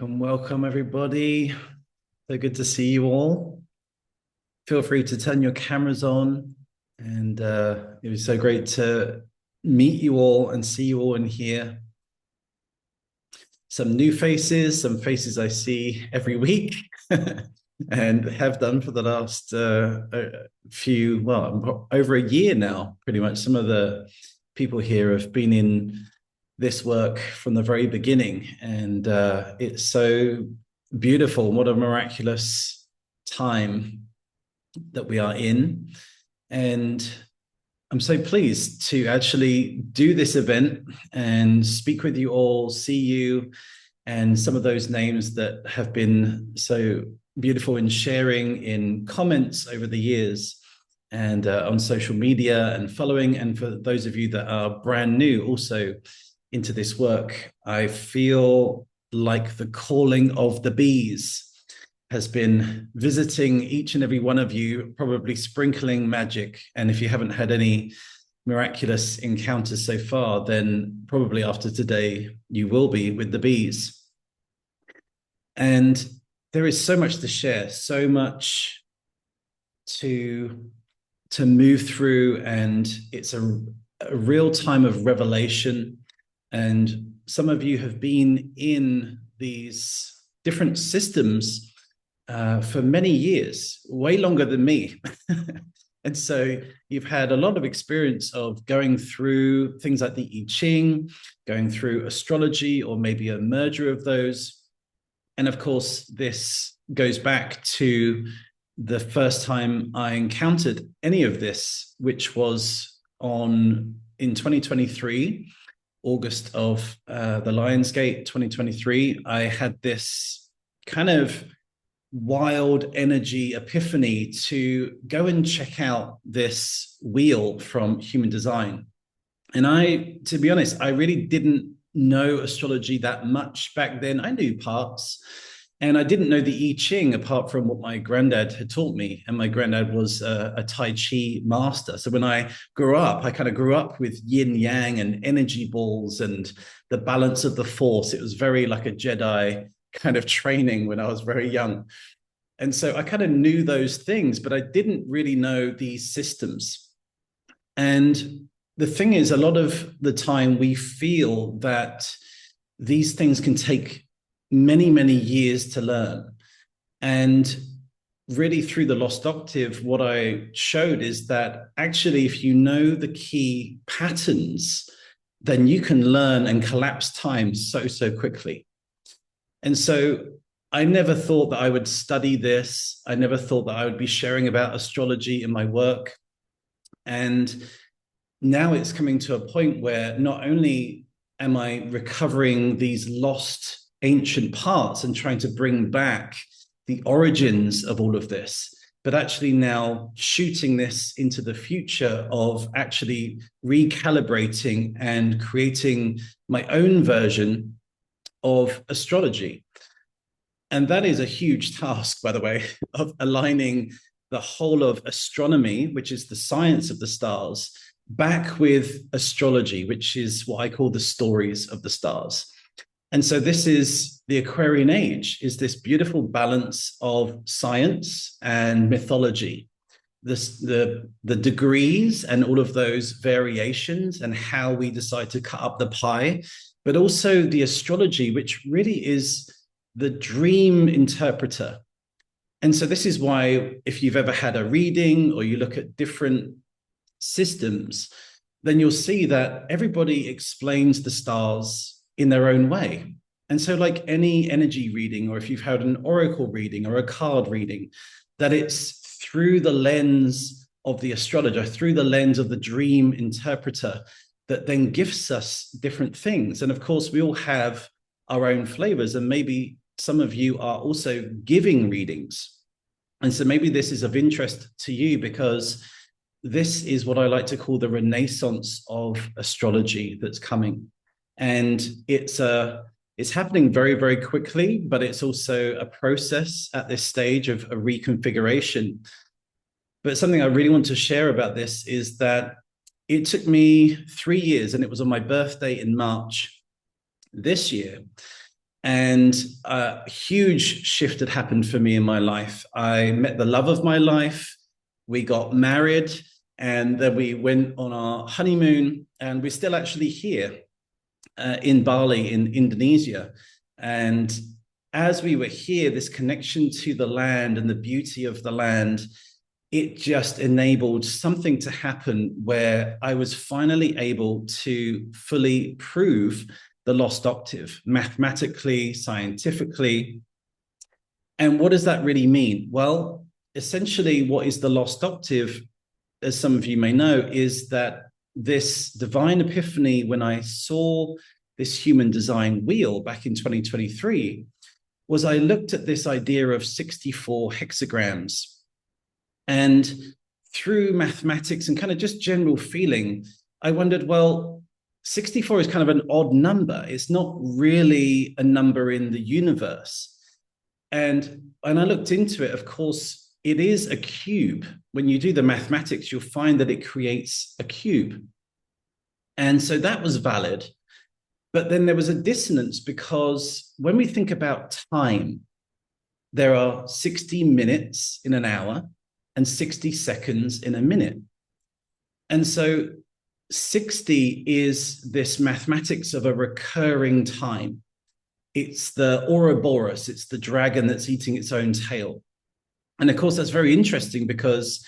Welcome, everybody. So good to see you all. Feel free to turn your cameras on. And it was so great to meet you all and see you all in here. Some new faces, some faces I see every week and have done for the last over a year now, pretty much. Some of the people here have been in this work from the very beginning, and it's so beautiful. What a miraculous time that we are in, and I'm so pleased to actually do this event and speak with you all, see you, and some of those names that have been so beautiful in sharing in comments over the years and on social media and following. And for those of you that are brand new also into this work, I feel like the calling of the bees has been visiting each and every one of you, probably sprinkling magic. And if you haven't had any miraculous encounters so far, then probably after today, you will be with the bees. And there is so much to share, so much to move through. And it's a real time of revelation. And some of you have been in these different systems for many years, way longer than me. And so you've had a lot of experience of going through things like the I Ching, going through astrology, or maybe a merger of those. And of course, this goes back to the first time I encountered any of this, which was in 2023. August of the Lionsgate 2023, I had this kind of wild energy epiphany to go and check out this wheel from Human Design. And to be honest, I really didn't know astrology that much back then. I knew parts, and I didn't know the I Ching apart from what my granddad had taught me. And my granddad was a Tai Chi master. So when I grew up, I kind of grew up with yin yang and energy balls and the balance of the force. It was very like a Jedi kind of training when I was very young. And so I kind of knew those things, but I didn't really know these systems. And the thing is, a lot of the time we feel that these things can take many, many years to learn. And really through the Lost Octave, what I showed is that actually, if you know the key patterns, then you can learn and collapse time so quickly. And so I never thought that I would study this. I never thought that I would be sharing about astrology in my work. And now it's coming to a point where not only am I recovering these lost ancient parts and trying to bring back the origins of all of this, but actually now shooting this into the future of actually recalibrating and creating my own version of astrology. And that is a huge task, by the way, of aligning the whole of astronomy, which is the science of the stars, back with astrology, which is what I call the stories of the stars. And so this is the Aquarian age, is this beautiful balance of science and mythology, the degrees and all of those variations and how we decide to cut up the pie, but also the astrology, which really is the dream interpreter. And so this is why if you've ever had a reading or you look at different systems, then you'll see that everybody explains the stars in their own way. And so like any energy reading, or if you've had an oracle reading or a card reading, that it's through the lens of the astrologer, through the lens of the dream interpreter, that then gives us different things. And of course, we all have our own flavors, and maybe some of you are also giving readings. And so maybe this is of interest to you, because this is what I like to call the renaissance of astrology that's coming. And it's happening very, very quickly, but it's also a process at this stage of a reconfiguration. But something I really want to share about this is that it took me 3 years, and it was on my birthday in March this year, And a huge shift had happened for me in my life. I met the love of my life. We got married, and then we went on our honeymoon, and we're still actually here in Bali, in Indonesia. And as we were here, this connection to the land and the beauty of the land, it just enabled something to happen where I was finally able to fully prove the lost octave, mathematically, scientifically. And what does that really mean? Well, essentially, what is the lost octave, as some of you may know, is that this divine epiphany, when I saw this human design wheel back in 2023, was I looked at this idea of 64 hexagrams. And through mathematics and kind of just general feeling, I wondered, well, 64 is kind of an odd number. It's not really a number in the universe. And when I looked into it, of course, it is a cube. When you do the mathematics, you'll find that it creates a cube. And so that was valid. But then there was a dissonance, because when we think about time, there are 60 minutes in an hour and 60 seconds in a minute. And so 60 is this mathematics of a recurring time. It's the Ouroboros, it's the dragon that's eating its own tail. And of course, that's very interesting, because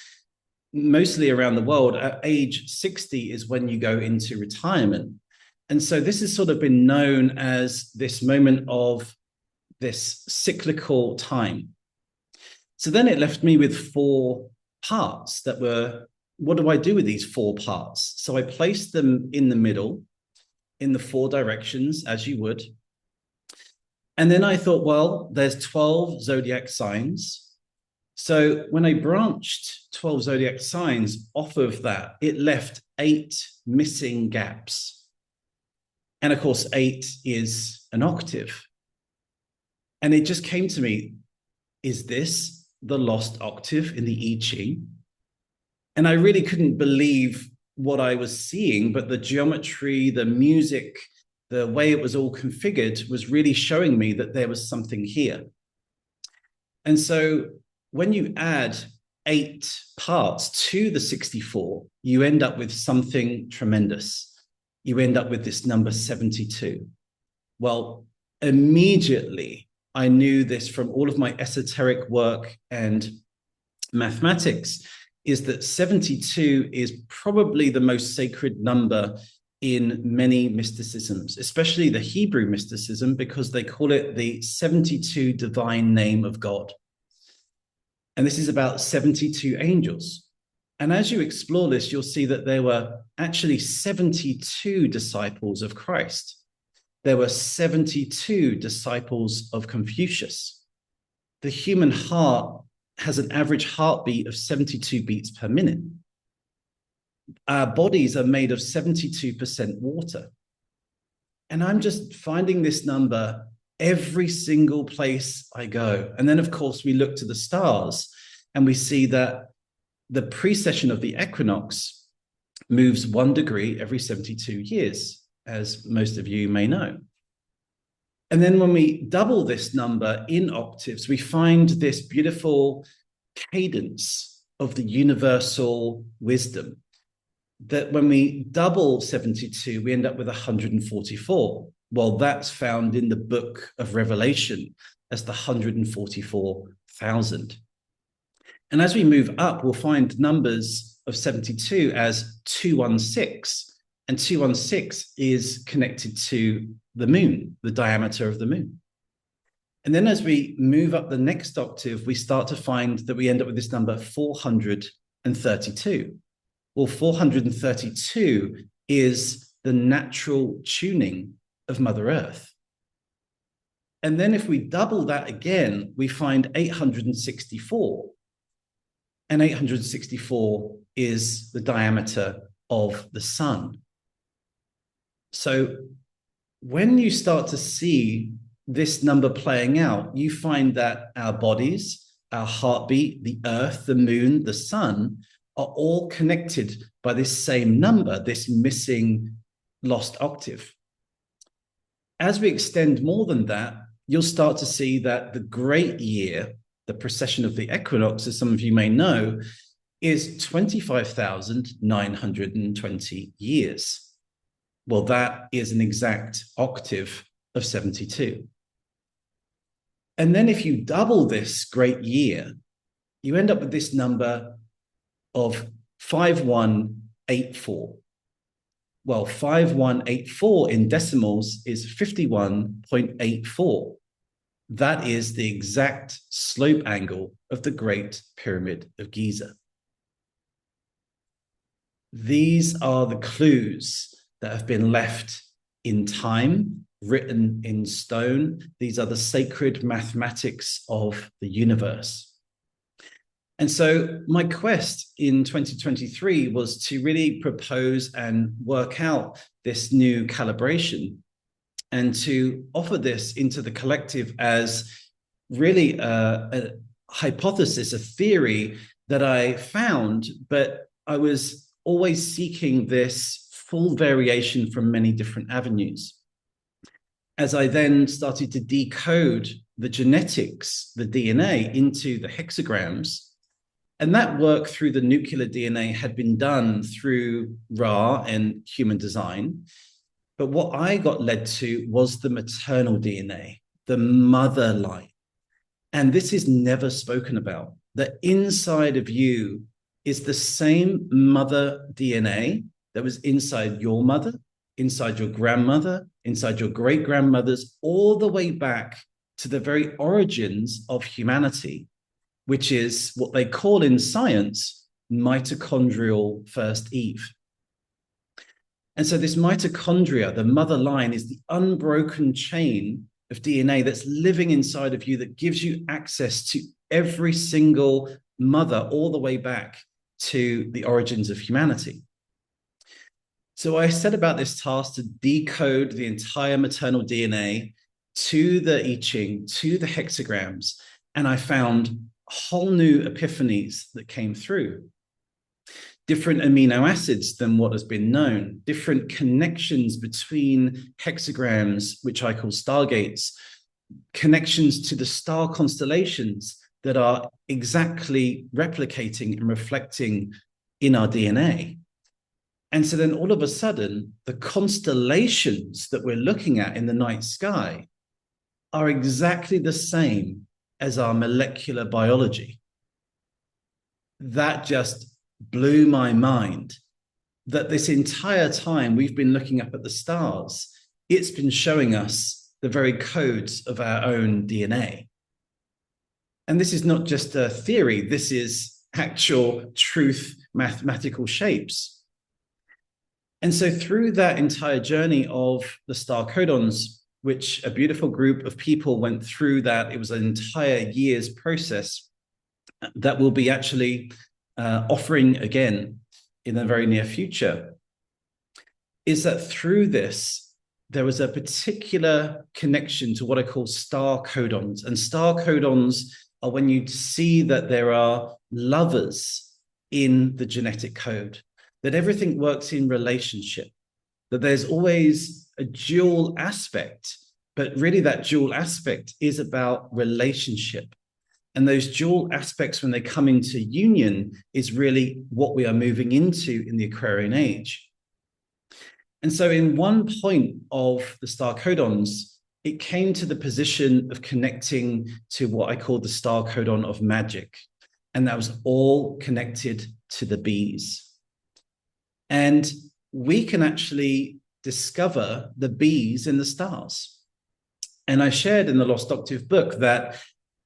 mostly around the world, at age 60 is when you go into retirement. And so this has sort of been known as this moment of this cyclical time. So then it left me with 4 parts that were, what do I do with these 4 parts? So I placed them in the middle, in the 4 directions, as you would. And then I thought, well, there's 12 zodiac signs. So when I branched 12 zodiac signs off of that, it left 8 missing gaps. And of course, 8 is an octave. And it just came to me, is this the lost octave in the I Ching? And I really couldn't believe what I was seeing, but the geometry, the music, the way it was all configured was really showing me that there was something here. And so when you add 8 parts to the 64, you end up with something tremendous. You end up with this number 72. Well, immediately I knew this from all of my esoteric work and mathematics, is that 72 is probably the most sacred number in many mysticisms, especially the Hebrew mysticism, because they call it the 72 divine name of God. And this is about 72 angels. And as you explore this, you'll see that there were actually 72 disciples of Christ. There were 72 disciples of Confucius. The human heart has an average heartbeat of 72 beats per minute. Our bodies are made of 72% water. And I'm just finding this number every single place I go. And then, of course, we look to the stars and we see that the precession of the equinox moves 1 degree every 72 years, as most of you may know. And then when we double this number in octaves, we find this beautiful cadence of the universal wisdom, that when we double 72, we end up with 144. Well, that's found in the book of Revelation as the 144,000. And as we move up, we'll find numbers of 72 as 216. And 216 is connected to the moon, the diameter of the moon. And then as we move up the next octave, we start to find that we end up with this number 432. Well, 432 is the natural tuning of Mother Earth. And then if we double that again, we find 864. And 864 is the diameter of the sun. So when you start to see this number playing out, you find that our bodies, our heartbeat, the earth, the moon, the sun are all connected by this same number, this missing lost octave. As we extend more than that, you'll start to see that the great year, the precession of the equinox, as some of you may know, is 25,920 years. Well, that is an exact octave of 72. And then if you double this great year, you end up with this number of 5184. Well, 5184 in decimals is 51.84. That is the exact slope angle of the Great Pyramid of Giza. These are the clues that have been left in time, written in stone. These are the sacred mathematics of the universe. And so my quest in 2023 was to really propose and work out this new calibration and to offer this into the collective as really a hypothesis, a theory that I found, but I was always seeking this full variation from many different avenues. As I then started to decode the genetics, the DNA, into the hexagrams, and that work through the nuclear DNA had been done through Ra and human design. But what I got led to was the maternal DNA, the mother line. And this is never spoken about. The inside of you is the same mother DNA that was inside your mother, inside your grandmother, inside your great-grandmothers, all the way back to the very origins of humanity, which is what they call in science mitochondrial first Eve. And so this mitochondria, the mother line, is the unbroken chain of DNA that's living inside of you that gives you access to every single mother all the way back to the origins of humanity. So I set about this task to decode the entire maternal DNA to the I Ching, to the hexagrams, and I found whole new epiphanies that came through. Different amino acids than what has been known, different connections between hexagrams, which I call stargates, connections to the star constellations that are exactly replicating and reflecting in our DNA. And so then all of a sudden, the constellations that we're looking at in the night sky are exactly the same as our molecular biology. That just blew my mind, that this entire time we've been looking up at the stars, it's been showing us the very codes of our own DNA. And this is not just a theory, this is actual truth, mathematical shapes. And so through that entire journey of the star codons, which a beautiful group of people went through, that it was an entire year's process that will be actually offering again in the very near future, is that through this, there was a particular connection to what I call star codons. And star codons are when you see that there are lovers in the genetic code, that everything works in relationship, that there's always a dual aspect, but really that dual aspect is about relationship. And those dual aspects, when they come into union, is really what we are moving into in the Aquarian age. And so in one point of the star codons, it came to the position of connecting to what I call the star codon of magic. And that was all connected to the bees. And we can actually discover the bees in the stars. And I shared in the Lost Octave book that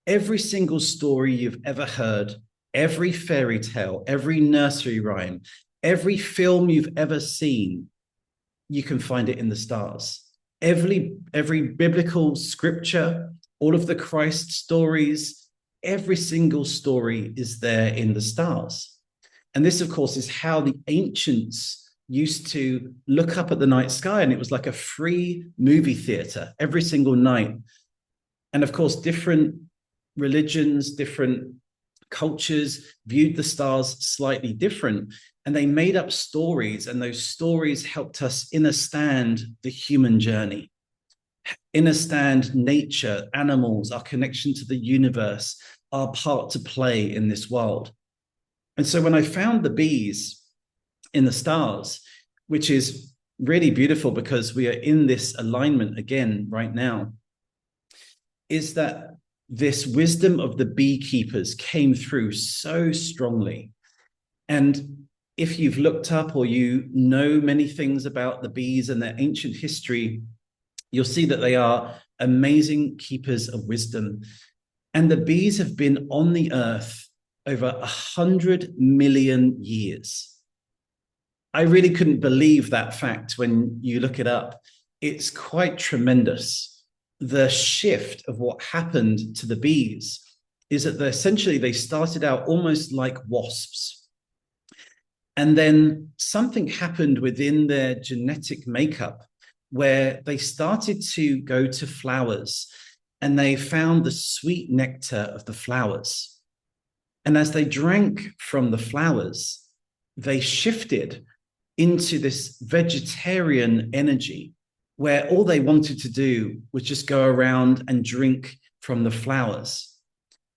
every single story you've ever heard, every fairy tale, every nursery rhyme, every film you've ever seen, you can find it in the stars. Every biblical scripture, all of the Christ stories, every single story is there in the stars. And this, of course, is how the ancients used to look up at the night sky, and it was like a free movie theater every single night. And of course, different religions, different cultures viewed the stars slightly different, and they made up stories, and those stories helped us understand the human journey, innerstand nature, animals, our connection to the universe, our part to play in this world. And so when I found the bees in the stars, which is really beautiful because we are in this alignment again right now, is that this wisdom of the beekeepers came through so strongly. And if you've looked up or you know many things about the bees and their ancient history, you'll see that they are amazing keepers of wisdom. And the bees have been on the earth over 100 million years. I really couldn't believe that fact when you look it up. It's quite tremendous. The shift of what happened to the bees is that essentially they started out almost like wasps. And then something happened within their genetic makeup where they started to go to flowers and they found the sweet nectar of the flowers. And as they drank from the flowers, they shifted into this vegetarian energy where all they wanted to do was just go around and drink from the flowers.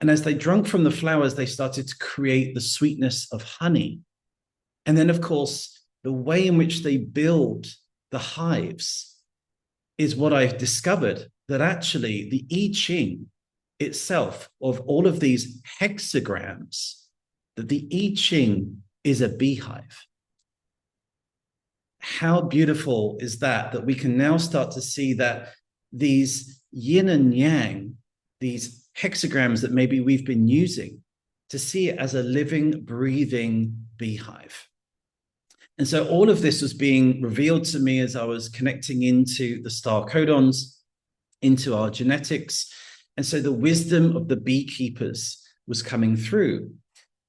And as they drank from the flowers, they started to create the sweetness of honey. And then, of course, the way in which they build the hives is what I've discovered, that actually the I Ching itself, of all of these hexagrams, that the I Ching is a beehive. How beautiful is that, that we can now start to see that these yin and yang, these hexagrams that maybe we've been using, to see it as a living, breathing beehive. And so all of this was being revealed to me as I was connecting into the star codons, into our genetics. And so the wisdom of the beekeepers was coming through.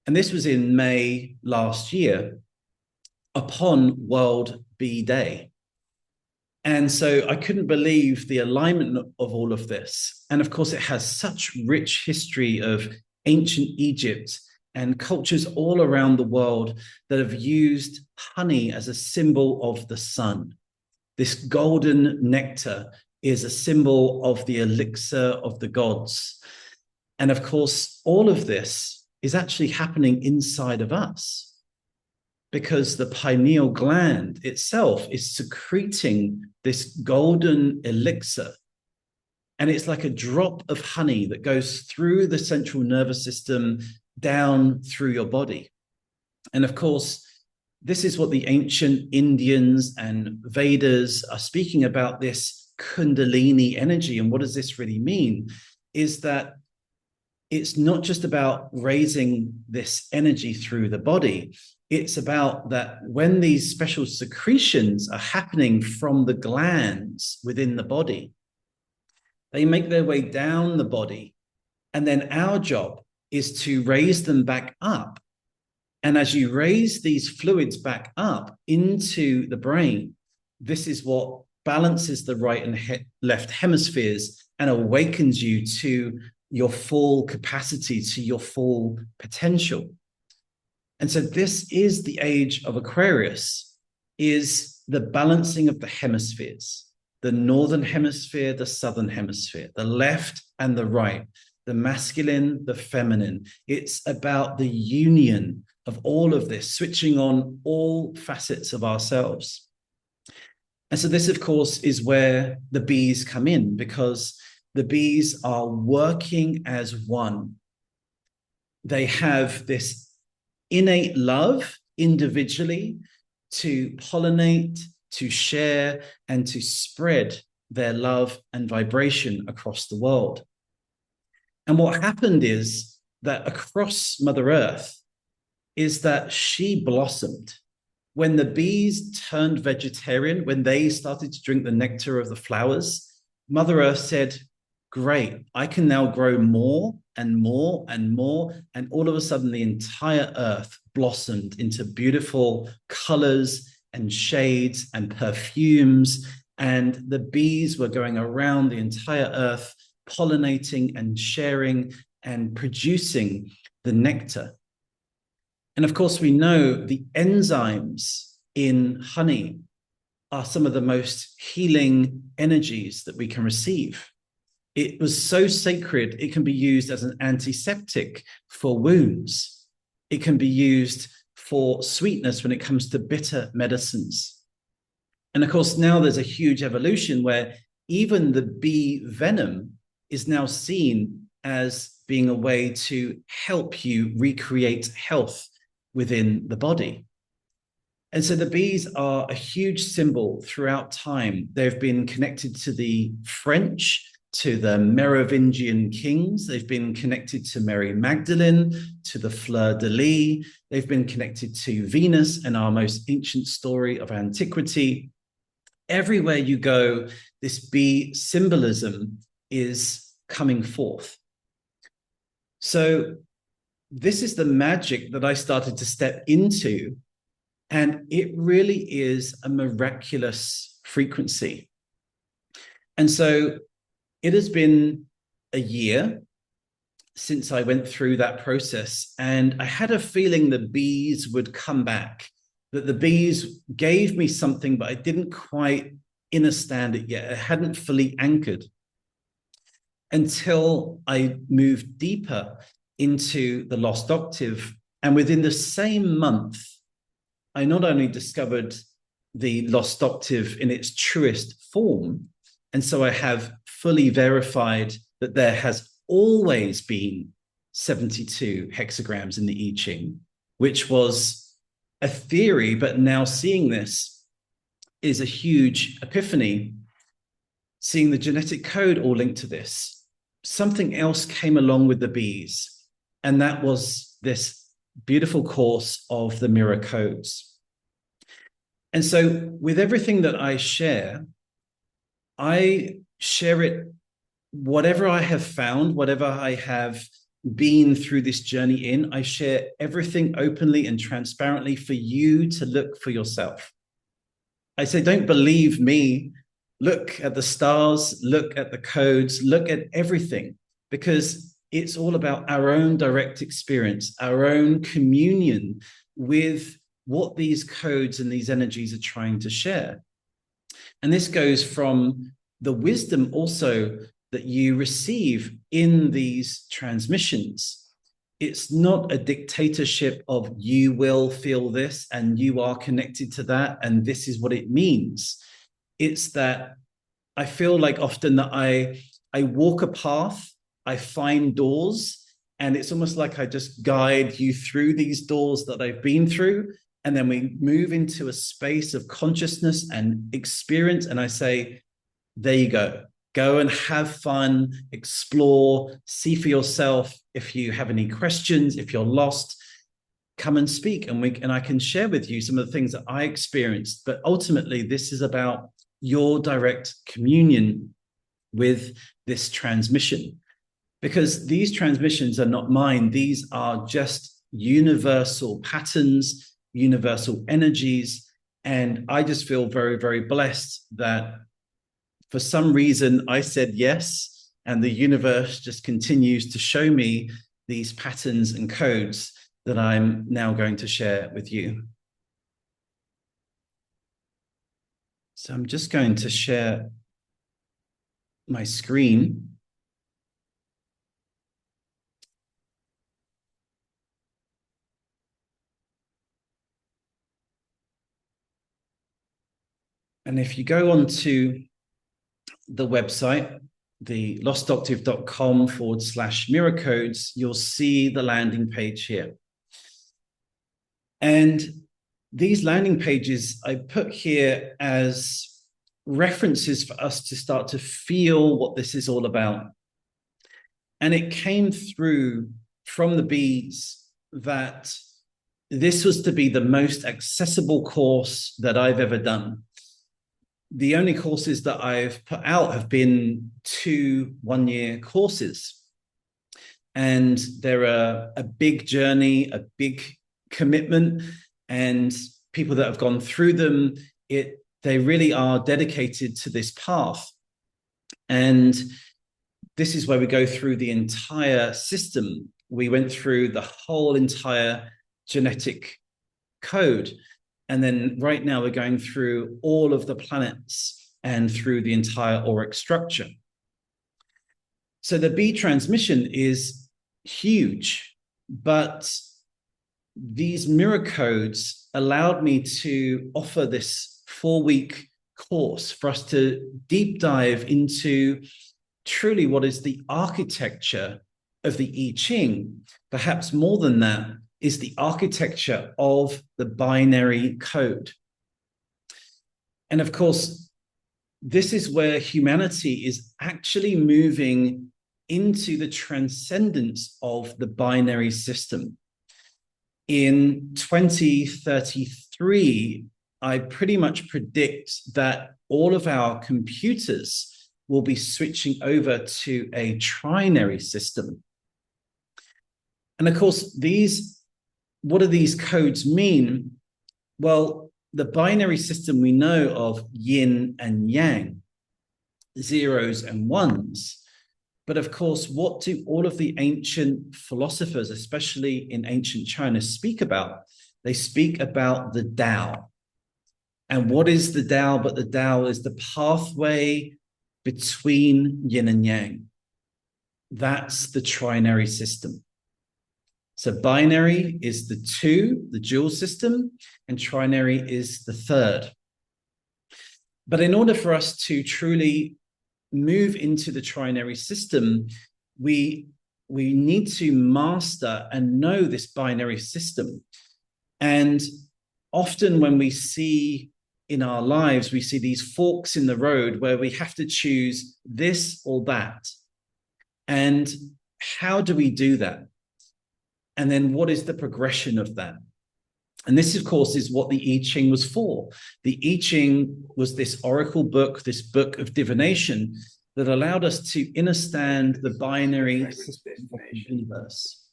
And this was in May last year upon World Bee Day. And so I couldn't believe the alignment of all of this. And of course, it has such rich history of ancient Egypt and cultures all around the world that have used honey as a symbol of the sun. This golden nectar is a symbol of the elixir of the gods. And of course, all of this is actually happening inside of us because the pineal gland itself is secreting this golden elixir. And it's like a drop of honey that goes through the central nervous system down through your body. And of course, this is what the ancient Indians and Vedas are speaking about, this Kundalini energy. And what does this really mean? Is that it's not just about raising this energy through the body. It's about that when these special secretions are happening from the glands within the body, they make their way down the body. And then our job is to raise them back up. And as you raise these fluids back up into the brain, this is what balances the right and left hemispheres and awakens you to your full capacity, to your full potential. And so this is the age of Aquarius, is the balancing of the hemispheres, the northern hemisphere, the southern hemisphere, the left and the right, the masculine, the feminine. It's about the union of all of this, switching on all facets of ourselves. And so this, of course, is where the bees come in, because the bees are working as one. They have this innate love individually to pollinate, to share, and to spread their love and vibration across the world. And what happened is that across Mother Earth is that she blossomed. When the bees turned vegetarian, when they started to drink the nectar of the flowers, Mother Earth said, great, I can now grow more and more and more. And all of a sudden, the entire earth blossomed into beautiful colors and shades and perfumes. And the bees were going around the entire earth, pollinating and sharing and producing the nectar. And of course, we know the enzymes in honey are some of the most healing energies that we can receive. It was so sacred, it can be used as an antiseptic for wounds. It can be used for sweetness when it comes to bitter medicines. And of course, now there's a huge evolution where even the bee venom is now seen as being a way to help you recreate health within the body. And so the bees are a huge symbol throughout time. They've been connected to the French, to the Merovingian kings. They've been connected to Mary Magdalene, to the fleur-de-lis. They've been connected to Venus and our most ancient story of antiquity. Everywhere you go, this bee symbolism is coming forth. So this is the magic that I started to step into, and it really is a miraculous frequency. And so it has been a year since I went through that process, and I had a feeling the bees would come back, that the bees gave me something, but I didn't quite understand it yet. I hadn't fully anchored until I moved deeper into the Lost Octave. And within the same month, I not only discovered the Lost Octave in its truest form, and so I have fully verified that there has always been 72 hexagrams in the I Ching, which was a theory, but now seeing this is a huge epiphany. Seeing the genetic code all linked to this, something else came along with the bees, and that was this beautiful course of the mirror codes. And so with everything that I share it, whatever I have found, whatever I have been through this journey in, I share everything openly and transparently for you to look for yourself. I say, don't believe me. Look at the stars, look at the codes, look at everything, because it's all about our own direct experience, our own communion with what these codes and these energies are trying to share. And this goes from the wisdom also that you receive in these transmissions. It's not a dictatorship of you will feel this and you are connected to that and this is what it means. It's that I feel like often that I walk a path, I find doors, and it's almost like I just guide you through these doors that I've been through. And then we move into a space of consciousness and experience. And I say, there you go. Go and have fun, explore, see for yourself. If you have any questions, if you're lost, come and speak, and I can share with you some of the things that I experienced. But ultimately, this is about your direct communion with this transmission, because these transmissions are not mine. These are just universal patterns, universal energies. And I just feel very, very blessed that for some reason I said yes, and the universe just continues to show me these patterns and codes that I'm now going to share with you. So I'm just going to share my screen. And if you go on to the website, the lostoctave.com/mirror codes, you'll see the landing page here. And these landing pages I put here as references for us to start to feel what this is all about. And it came through from the bees that this was to be the most accessible course that I've ever done. The only courses that I've put out have been 2 one-year courses. And they're a big journey, a big commitment, and people that have gone through them, they really are dedicated to this path. And this is where we go through the entire system. We went through the whole entire genetic code. And then right now we're going through all of the planets and through the entire auric structure. So the B transmission is huge, but these mirror codes allowed me to offer this 4-week course for us to deep dive into truly what is the architecture of the I Ching. Perhaps more than that is the architecture of the binary code. And of course, this is where humanity is actually moving into the transcendence of the binary system. In 2033, I pretty much predict that all of our computers will be switching over to a trinary system. And of course, what do these codes mean? Well, the binary system we know of yin and yang, zeros and ones. But of course, what do all of the ancient philosophers, especially in ancient China, speak about? They speak about the Tao. And what is the Tao? But the Tao is the pathway between yin and yang. That's the trinary system. So binary is the 2, the dual system, and trinary is the 3rd. But in order for us to truly move into the trinary system, we need to master and know this binary system. And often when we see in our lives, we see these forks in the road where we have to choose this or that. And how do we do that? And then what is the progression of that? And this, of course, is what the I Ching was for. The I Ching was this oracle book, this book of divination that allowed us to understand the binary system of the universe.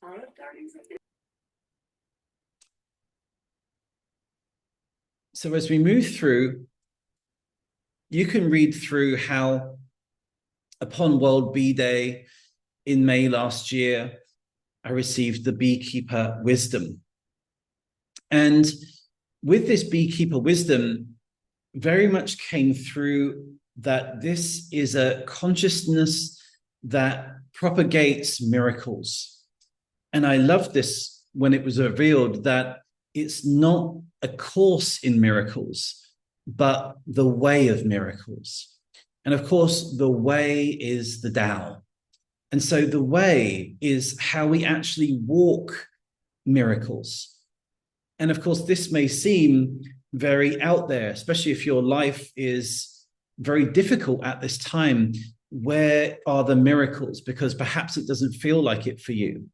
So as we move through, you can read through how upon World Bee Day in May last year, I received the beekeeper wisdom. And with this beekeeper wisdom, very much came through that this is a consciousness that propagates miracles. And I love this when it was revealed that it's not a course in miracles, but the way of miracles. And of course, the way is the Tao. And so the way is how we actually walk miracles. And of course, this may seem very out there, especially if your life is very difficult at this time. Where are the miracles? Because perhaps it doesn't feel like it for you.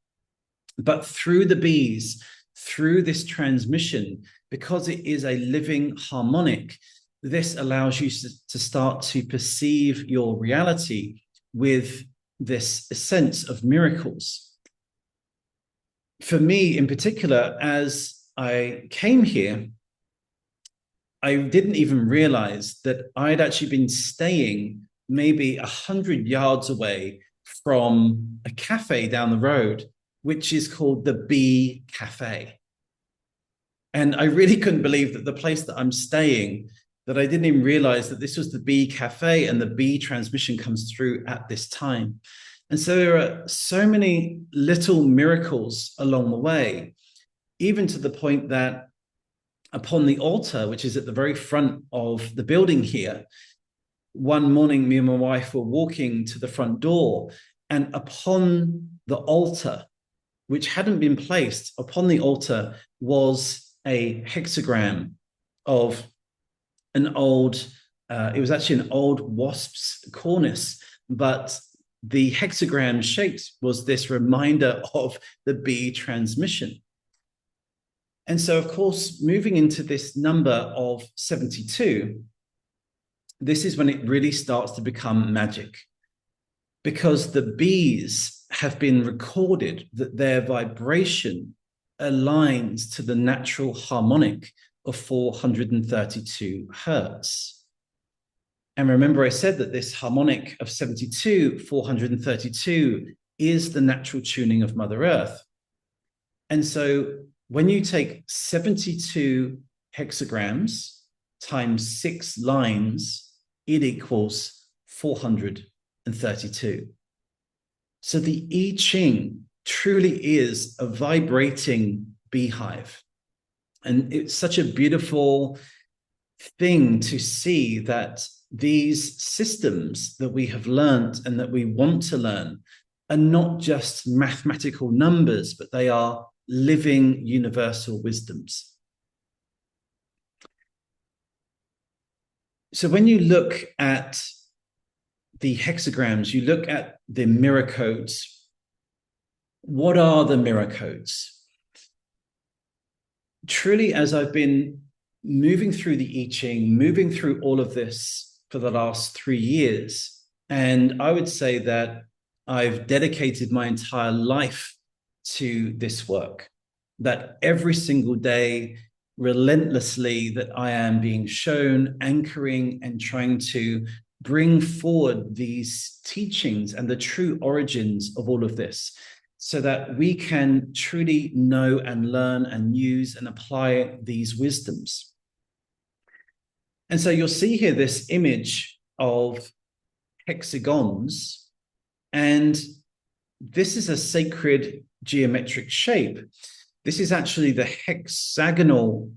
But through the bees, through this transmission, because it is a living harmonic, this allows you to start to perceive your reality with this sense of miracles. For me in particular, as I came here, I didn't even realize that I'd actually been staying maybe 100 yards away from a cafe down the road, which is called the Bee Cafe. And I really couldn't believe that the place that I'm staying, that I didn't even realize that this was the Bee Cafe and the bee transmission comes through at this time. And so there are so many little miracles along the way, even to the point that upon the altar, which is at the very front of the building here, one morning, me and my wife were walking to the front door, and upon the altar, which hadn't been placed, upon the altar was a hexagram of an old, it was actually an old wasp's cornice, but the hexagram shaped was this reminder of the bee transmission. And so, of course, moving into this number of 72, this is when it really starts to become magic, because the bees have been recorded that their vibration aligns to the natural harmonic of 432 hertz. And remember, I said that this harmonic of 72, 432, is the natural tuning of Mother Earth. And so when you take 72 hexagrams times 6 lines, it equals 432. So the I Ching truly is a vibrating beehive. And it's such a beautiful thing to see that these systems that we have learned and that we want to learn are not just mathematical numbers, but they are living universal wisdoms. So when you look at the hexagrams, you look at the mirror codes. What are the mirror codes? Truly, as I've been moving through the I Ching, moving through all of this for the last 3 years, and I would say that I've dedicated my entire life to this work, that every single day, relentlessly, that I am being shown, anchoring, and trying to bring forward these teachings and the true origins of all of this, so that we can truly know and learn and use and apply these wisdoms. And so you'll see here this image of hexagons, and this is a sacred geometric shape. This is actually the hexagonal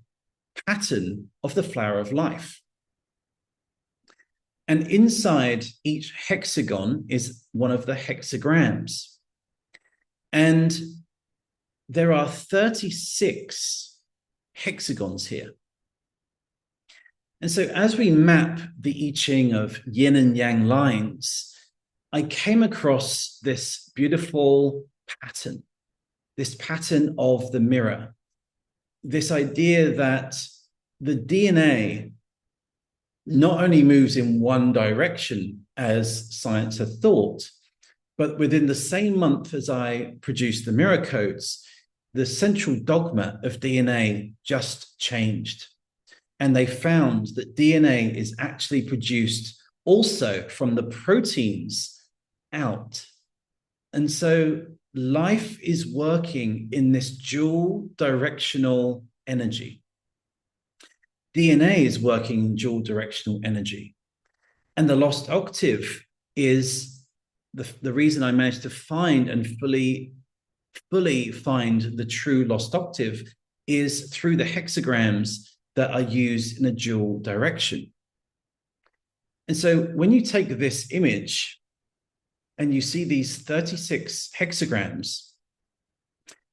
pattern of the flower of life. And inside each hexagon is one of the hexagrams. And there are 36 hexagons here. And so as we map the I Ching of yin and yang lines, I came across this beautiful pattern, this pattern of the mirror, this idea that the DNA not only moves in one direction, as science had thought, but within the same month as I produced the mirror codes, the central dogma of DNA just changed. And they found that DNA is actually produced also from the proteins out. And so life is working in this dual directional energy. DNA is working in dual directional energy. And the Lost Octave is the reason I managed to find and fully find the true Lost Octave is through the hexagrams that are used in a dual direction. And so when you take this image and you see these 36 hexagrams,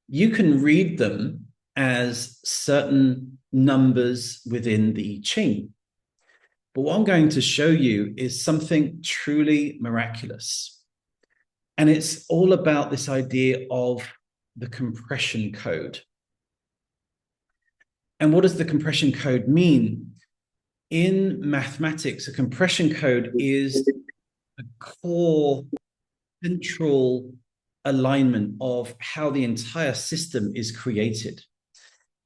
you can read them as certain numbers within the I Ching. But what I'm going to show you is something truly miraculous. And it's all about this idea of the compression code. And what does the compression code mean? In mathematics, a compression code is a core central alignment of how the entire system is created.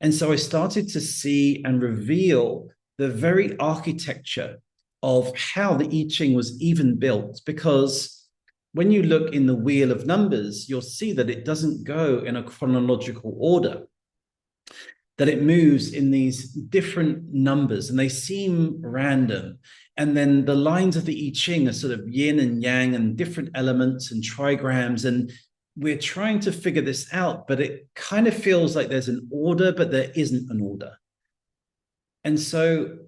And so I started to see and reveal the very architecture of how the I Ching was even built, because when you look in the wheel of numbers, you'll see that it doesn't go in a chronological order, that it moves in these different numbers and they seem random. And then the lines of the I Ching are sort of yin and yang and different elements and trigrams. And we're trying to figure this out, but it kind of feels like there's an order, but there isn't an order. And so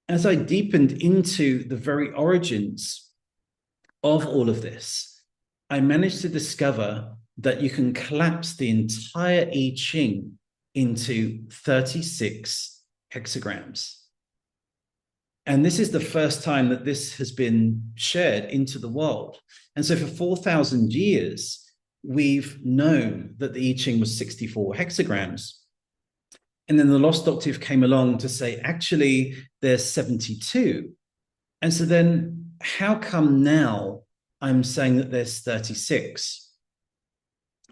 as I deepened into the very origins of all of this, I managed to discover that you can collapse the entire I Ching into 36 hexagrams. And this is the first time that this has been shared into the world. And so for 4,000 years, we've known that the I Ching was 64 hexagrams. And then the Lost Octave came along to say, actually, there's 72. And so then how come now I'm saying that there's 36?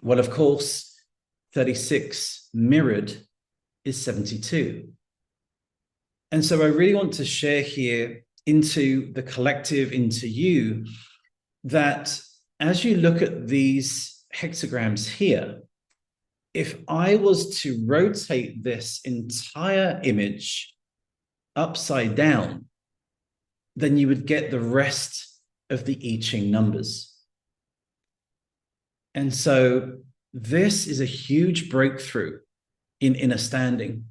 Well, of course, 36 mirrored is 72. And so I really want to share here into the collective, into you, that as you look at these hexagrams here, if I was to rotate this entire image upside down, then you would get the rest of the I Ching numbers. And so this is a huge breakthrough in innerstanding,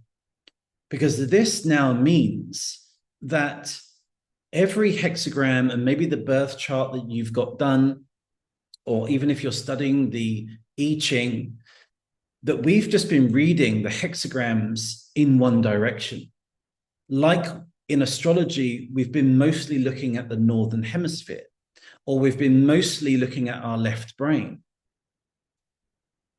because this now means that every hexagram, and maybe the birth chart that you've got done, or even if you're studying the I Ching, that we've just been reading the hexagrams in one direction. Like in astrology, we've been mostly looking at the northern hemisphere, or we've been mostly looking at our left brain.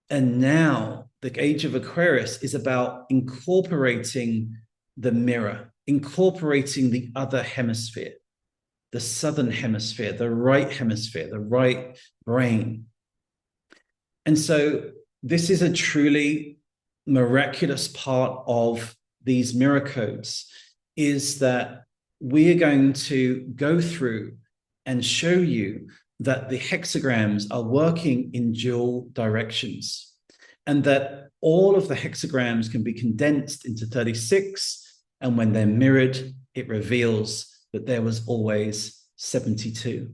And now the age of Aquarius is about incorporating the mirror, incorporating the other hemisphere, the southern hemisphere, the right hemisphere, the right brain. And so this is a truly miraculous part of these mirror codes, is that we are going to go through and show you that the hexagrams are working in dual directions, and that all of the hexagrams can be condensed into 36, and when they're mirrored, it reveals that there was always 72.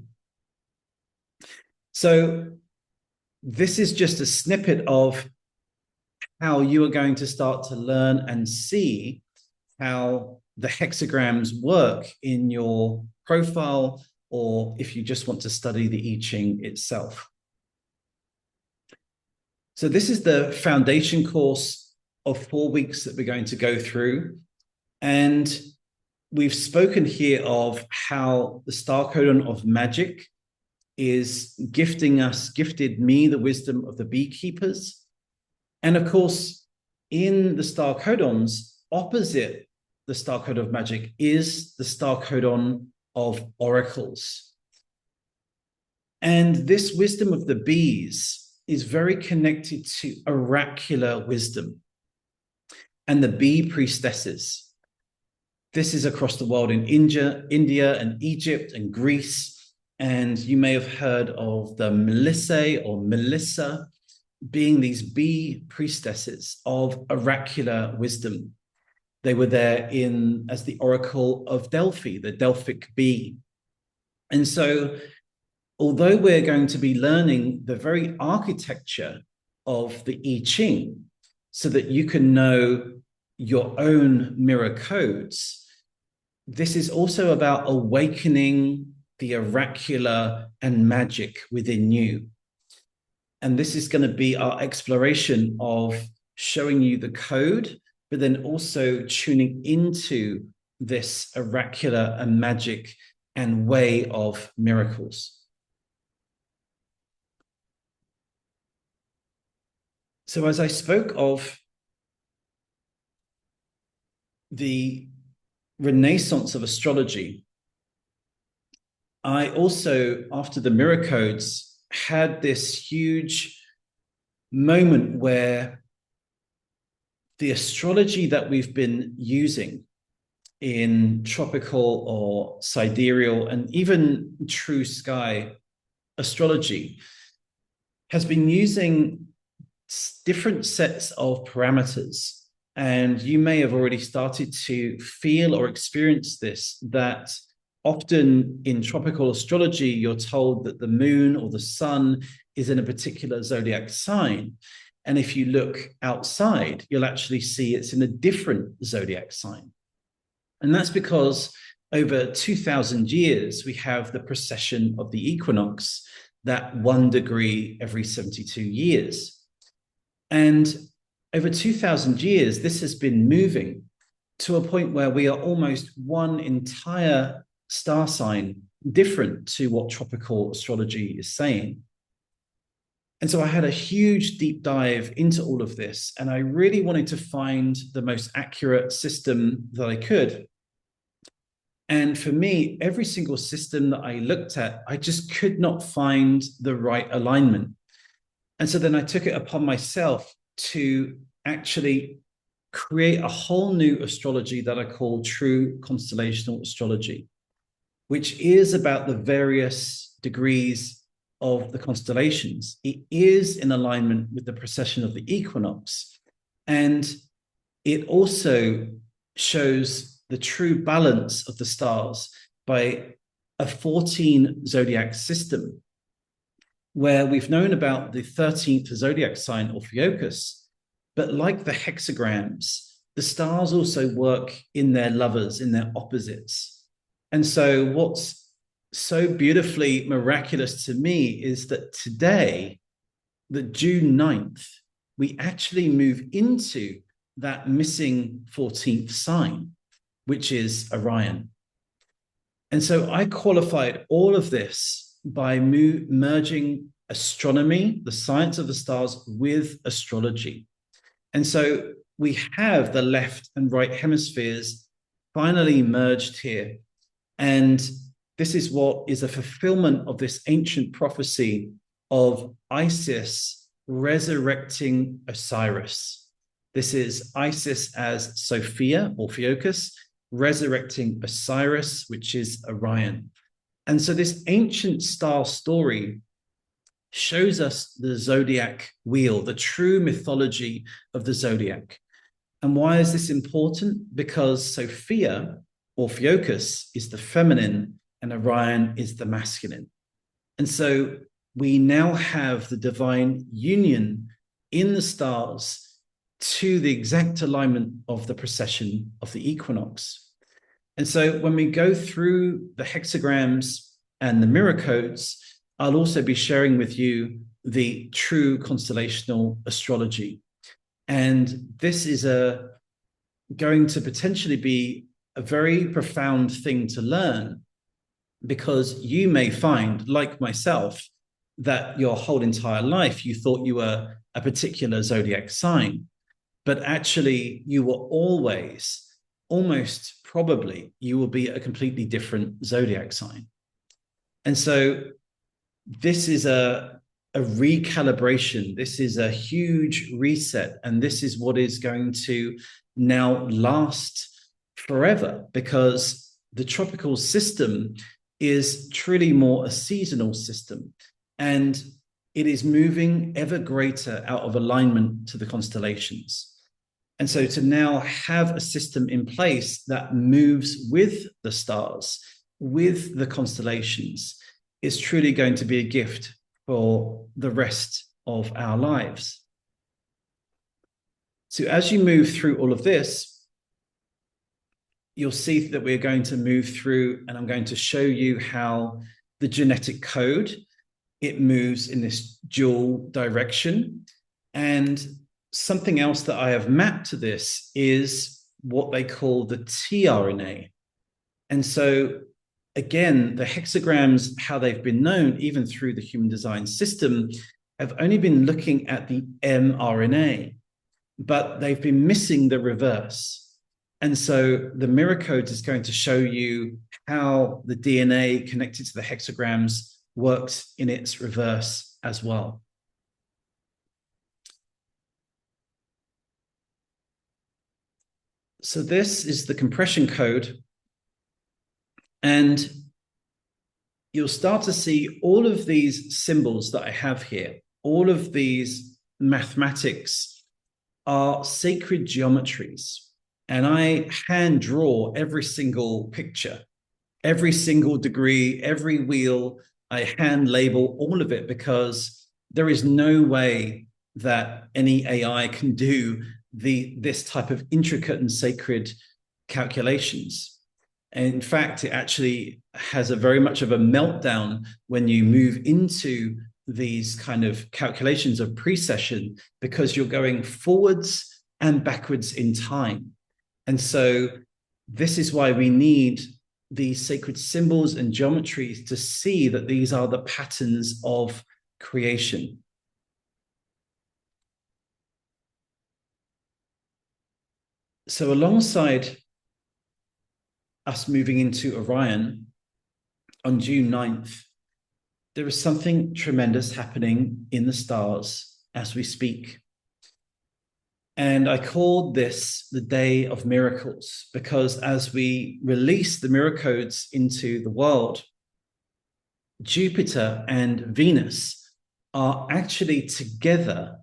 So this is just a snippet of how you are going to start to learn and see how the hexagrams work in your profile, or if you just want to study the I Ching itself. So this is the foundation course of 4 weeks that we're going to go through. And we've spoken here of how the star codon of magic is gifted me the wisdom of the beekeepers. And of course, in the star codons, opposite the star codon of magic is the star codon of oracles. And this wisdom of the bees is very connected to oracular wisdom and the bee priestesses. This is across the world in India and Egypt and Greece. And you may have heard of the Melissae or Melissa being these bee priestesses of oracular wisdom. They were there as the oracle of Delphi, the Delphic bee. And so, although we're going to be learning the very architecture of the I Ching so that you can know your own mirror codes, this is also about awakening the oracular and magic within you. And this is going to be our exploration of showing you the code, but then also tuning into this oracular and magic and way of miracles. So as I spoke of the renaissance of astrology, I also, after the mirror codes, had this huge moment where the astrology that we've been using in tropical or sidereal and even true sky astrology has been using different sets of parameters. And you may have already started to feel or experience this, that often in tropical astrology, you're told that the moon or the sun is in a particular zodiac sign. And if you look outside, you'll actually see it's in a different zodiac sign. And that's because over 2,000 years, we have the precession of the equinox, that 1 degree every 72 years. And over 2,000 years, this has been moving to a point where we are almost one entire star sign different to what tropical astrology is saying. And so I had a huge deep dive into all of this, and I really wanted to find the most accurate system that I could. And for me, every single system that I looked at, I just could not find the right alignment. And so then I took it upon myself to actually create a whole new astrology that I call True Constellational Astrology, which is about the various degrees of the constellations. It is in alignment with the precession of the equinox. And it also shows the true balance of the stars by a 14 zodiac system, where we've known about the 13th zodiac sign, Ophiuchus, but like the hexagrams, the stars also work in their lovers, in their opposites. And so what's so beautifully miraculous to me is that today, the June 9th, we actually move into that missing 14th sign, which is Orion. And so I qualified all of this by merging astronomy, the science of the stars, with astrology. And so we have the left and right hemispheres finally merged here. And this is what is a fulfillment of this ancient prophecy of Isis resurrecting Osiris. This is Isis as Sophia, Ophiuchus, resurrecting Osiris, which is Orion. And so this ancient star story shows us the zodiac wheel, the true mythology of the zodiac. And why is this important? Because Sophia, Ophiuchus, is the feminine and Orion is the masculine. And so we now have the divine union in the stars to the exact alignment of the precession of the equinox. And so when we go through the hexagrams and the mirror codes, I'll also be sharing with you the True Constellational Astrology. And this is going to potentially be a very profound thing to learn, because you may find, like myself, that your whole entire life you thought you were a particular zodiac sign, but actually you were always, almost probably, you will be a completely different zodiac sign. And so this is a recalibration. This is a huge reset. And this is what is going to now last forever, because the tropical system is truly more a seasonal system. And it is moving ever greater out of alignment to the constellations. And so to now have a system in place that moves with the stars, with the constellations, is truly going to be a gift for the rest of our lives. So as you move through all of this, you'll see that we're going to move through, and I'm going to show you how the genetic code, it moves in this dual direction. And something else that I have mapped to this is what they call the tRNA. And so again, the hexagrams, how they've been known, even through the human design system, have only been looking at the mRNA, but they've been missing the reverse. And so the mirror code is going to show you how the DNA connected to the hexagrams works in its reverse as well. So this is the compression code. And you'll start to see all of these symbols that I have here, all of these mathematics are sacred geometries. And I hand draw every single picture, every single degree, every wheel. I hand label all of it, because there is no way that any AI can do this type of intricate and sacred calculations. In fact, it actually has a very much of a meltdown when you move into these kind of calculations of precession, because you're going forwards and backwards in time. And so this is why we need these sacred symbols and geometries to see that these are the patterns of creation. So alongside us moving into Orion on June 9th, there is something tremendous happening in the stars as we speak. And I called this the Day of Miracles, because as we release the mirror codes into the world, Jupiter and Venus are actually together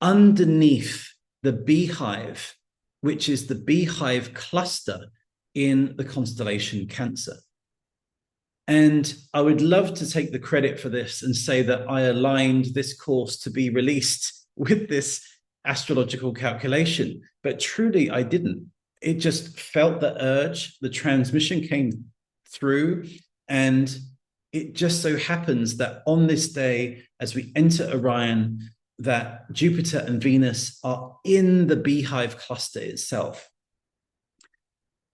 underneath the Beehive, which is the Beehive cluster in the constellation Cancer. And I would love to take the credit for this and say that I aligned this course to be released with this astrological calculation, but truly I didn't. It just felt the urge, the transmission came through, and it just so happens that on this day, as we enter Orion, that Jupiter and Venus are in the Beehive cluster itself.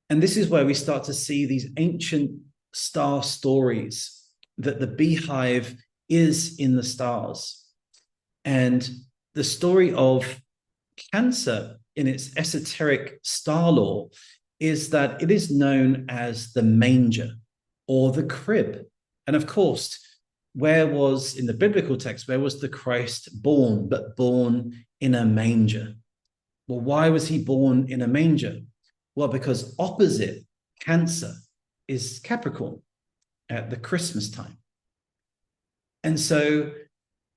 And this is where we start to see these ancient star stories, that the Beehive is in the stars. And the story of Cancer in its esoteric star lore is that it is known as the manger or the crib. And of course, where was, in the biblical text, where was the Christ born, but born in a manger? Well, why was he born in a manger? Well, because opposite Cancer is Capricorn at the Christmas time. And so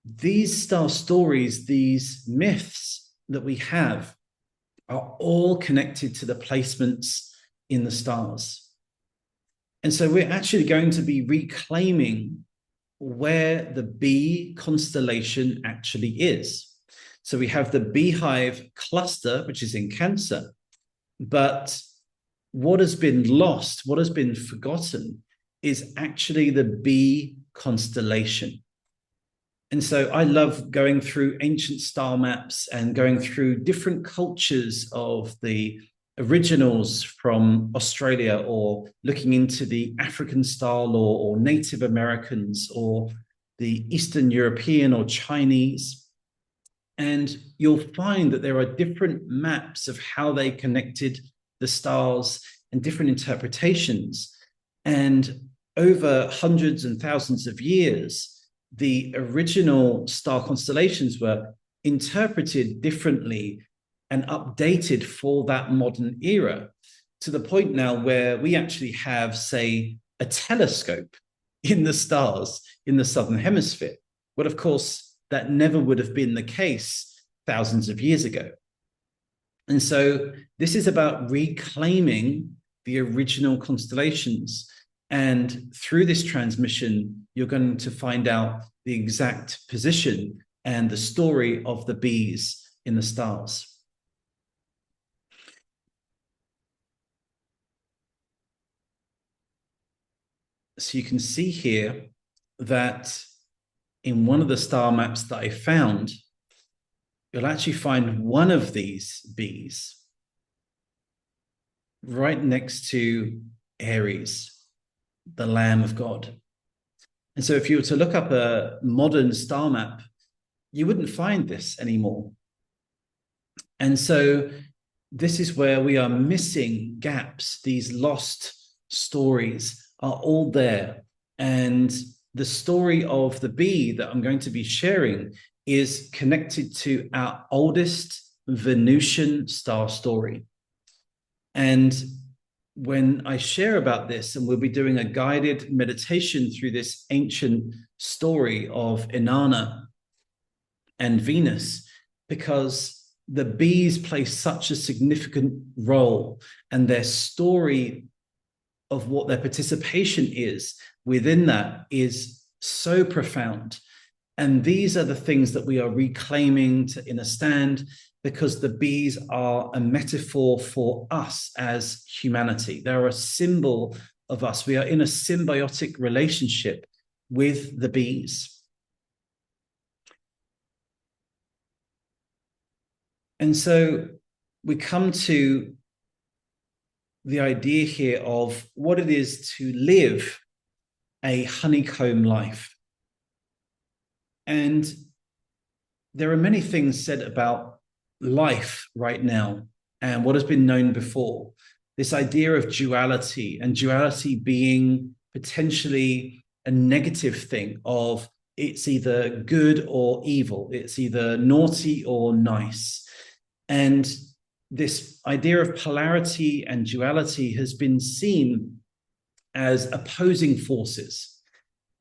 these star stories, these myths that we have, are all connected to the placements in the stars. And so we're actually going to be reclaiming where the bee constellation actually is. So we have the Beehive cluster, which is in Cancer, but what has been lost, what has been forgotten, is actually the bee constellation. And so I love going through ancient star maps and going through different cultures of the originals from Australia, or looking into the African star lore or Native Americans or the Eastern European or Chinese. And you'll find that there are different maps of how they connected the stars and different interpretations. And over hundreds and thousands of years, the original star constellations were interpreted differently and updated for that modern era, to the point now where we actually have, say, a telescope in the stars in the Southern Hemisphere. But of course, that never would have been the case thousands of years ago. And so this is about reclaiming the original constellations. And through this transmission, you're going to find out the exact position and the story of the bees in the stars. So you can see here that in one of the star maps that I found, you'll actually find one of these bees right next to Aries, the Lamb of God. And so if you were to look up a modern star map, you wouldn't find this anymore. And so this is where we are missing gaps. These lost stories are all there. And the story of the bee that I'm going to be sharing is connected to our oldest Venusian star story. And when I share about this, and we'll be doing a guided meditation through this ancient story of Inanna and Venus, because the bees play such a significant role, and their story of what their participation is within that is so profound. And these are the things that we are reclaiming to innerstand, because the bees are a metaphor for us as humanity. They're a symbol of us. We are in a symbiotic relationship with the bees. And so we come to the idea here of what it is to live a honeycomb life. And there are many things said about life right now and what has been known before. This idea of duality, and duality being potentially a negative thing, of it's either good or evil, it's either naughty or nice. And this idea of polarity and duality has been seen as opposing forces.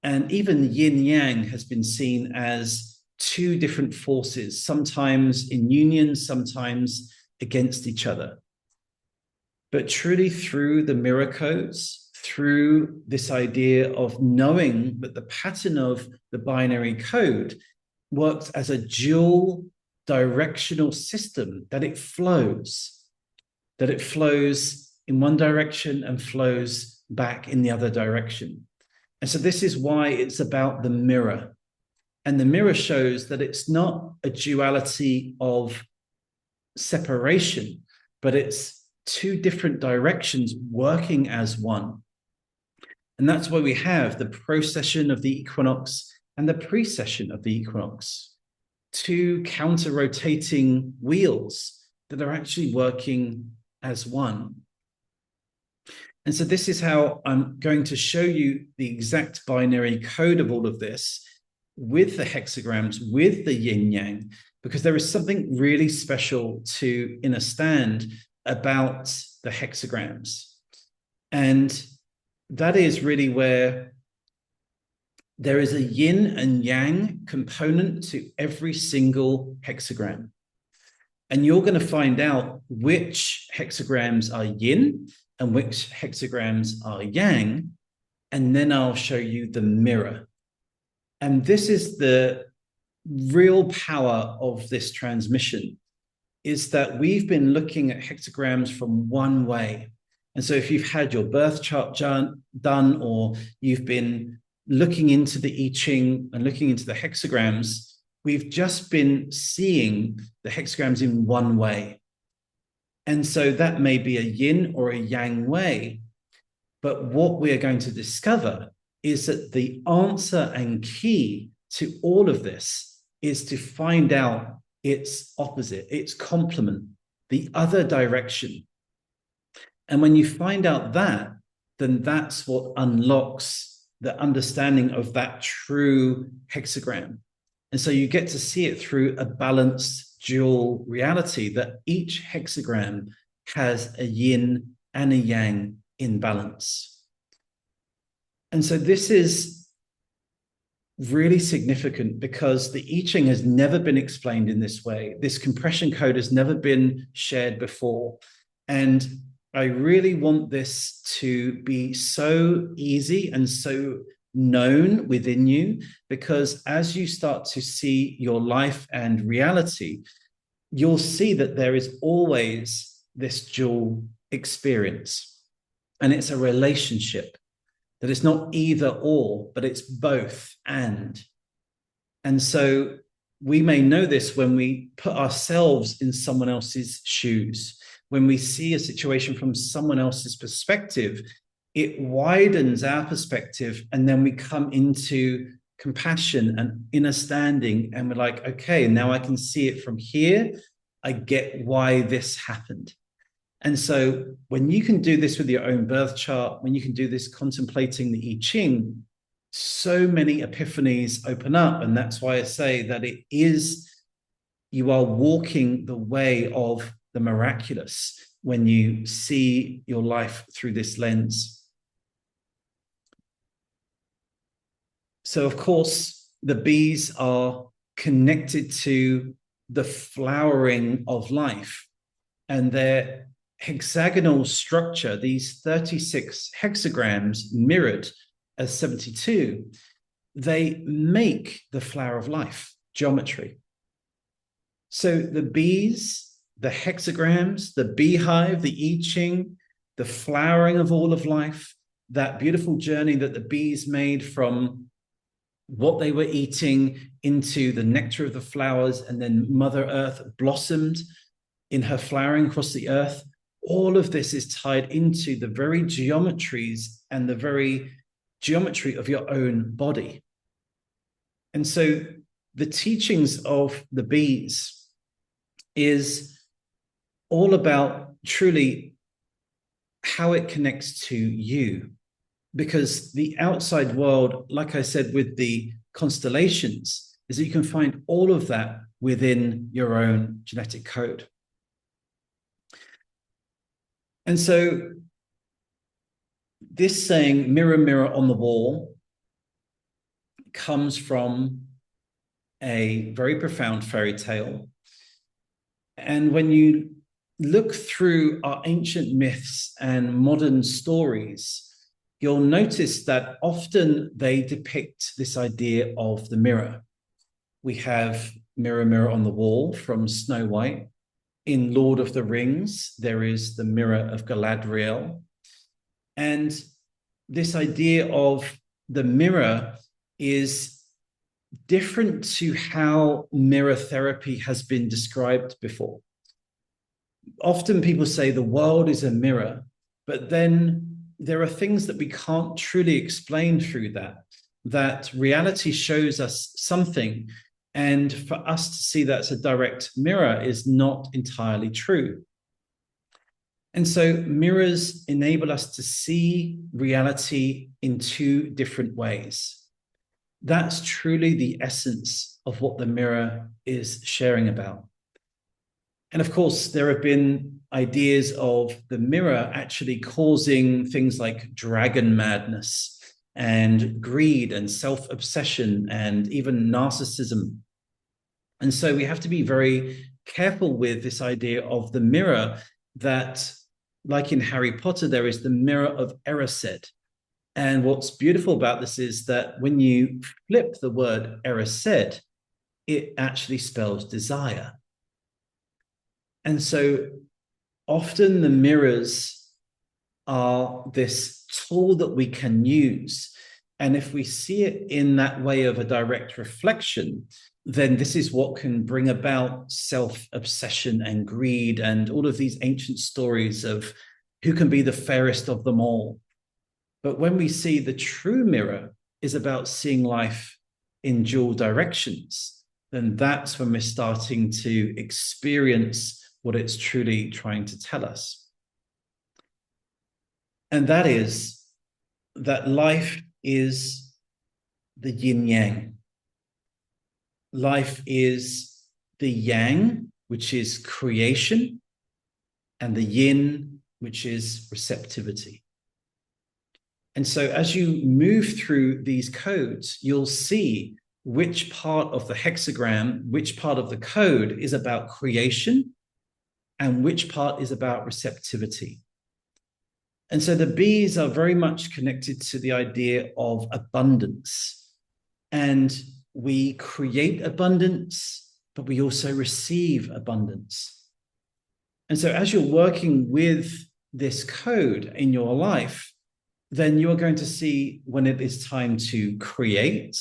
And even yin yang has been seen as two different forces, sometimes in union, sometimes against each other. but truly through the mirror codes, through this idea of knowing that the pattern of the binary code works as a dual directional system, that it flows in one direction and flows back in the other direction. And so this is why it's about the mirror. And the mirror shows that it's not a duality of separation, but it's two different directions working as one. And that's why we have the procession of the equinox and the precession of the equinox, two counter-rotating wheels that are actually working as one. And so this is how I'm going to show you the exact binary code of all of this with the hexagrams, with the yin yang, because there is something really special to understand about the hexagrams. And that is really where there is a yin and yang component to every single hexagram. And you're going to find out which hexagrams are yin and which hexagrams are yang. And then I'll show you the mirror. And this is the real power of this transmission, is that we've been looking at hexagrams from one way. And so if you've had your birth chart done, or you've been looking into the I Ching and looking into the hexagrams, we've just been seeing the hexagrams in one way. And so that may be a yin or a yang way. But what we're going to discover is that the answer and key to all of this is to find out its opposite, its complement, the other direction. And when you find out that, then that's what unlocks the understanding of that true hexagram. And so you get to see it through a balanced dual reality, that each hexagram has a yin and a yang in balance. And so this is really significant because the I Ching has never been explained in this way. This compression code has never been shared before. And I really want this to be so easy and so known within you, because as you start to see your life and reality, you'll see that there is always this dual experience. And it's a relationship, that it's not either or, but it's both and. And so we may know this when we put ourselves in someone else's shoes. When we see a situation from someone else's perspective, it widens our perspective, and then we come into compassion and understanding, and we're like, okay, now I can see it from here. I get why this happened. And so when you can do this with your own birth chart, when you can do this contemplating the I Ching, so many epiphanies open up. And that's why I say that you are walking the way of the miraculous when you see your life through this lens. So, of course, the bees are connected to the flowering of life, and their hexagonal structure, these 36 hexagrams mirrored as 72, they make the flower of life geometry. So the bees, the hexagrams, the beehive, the I Ching, the flowering of all of life, that beautiful journey that the bees made from what they were eating into the nectar of the flowers, and then Mother Earth blossomed in her flowering across the earth. All of this is tied into the very geometries and the very geometry of your own body. And so the teachings of the bees is all about truly how it connects to you. Because the outside world, like I said, with the constellations, is that you can find all of that within your own genetic code. And so this saying, mirror, mirror on the wall, comes from a very profound fairy tale. And when you look through our ancient myths and modern stories, you'll notice that often they depict this idea of the mirror. We have Mirror, Mirror on the Wall from Snow White. In Lord of the Rings, there is the Mirror of Galadriel. And this idea of the mirror is different to how mirror therapy has been described before. Often people say the world is a mirror, but then there are things that we can't truly explain through that reality shows us something. And for us to see that's a direct mirror is not entirely true. And so mirrors enable us to see reality in two different ways. That's truly the essence of what the mirror is sharing about. And of course, there have been ideas of the mirror actually causing things like dragon madness and greed and self-obsession and even narcissism. And so we have to be very careful with this idea of the mirror, that, like in Harry Potter, there is the mirror of Erised. And what's beautiful about this is that when you flip the word Erised, it actually spells desire. And so often the mirrors are this tool that we can use. And if we see it in that way of a direct reflection, then this is what can bring about self-obsession and greed and all of these ancient stories of who can be the fairest of them all. But when we see the true mirror is about seeing life in dual directions, then that's when we're starting to experience what it's truly trying to tell us. And that is that life is the yin-yang. Life is the yang, which is creation, and the yin, which is receptivity. And so as you move through these codes, you'll see which part of the hexagram, which part of the code is about creation, and which part is about receptivity. And so the bees are very much connected to the idea of abundance. And we create abundance, but we also receive abundance. And so as you're working with this code in your life, then you are going to see when it is time to create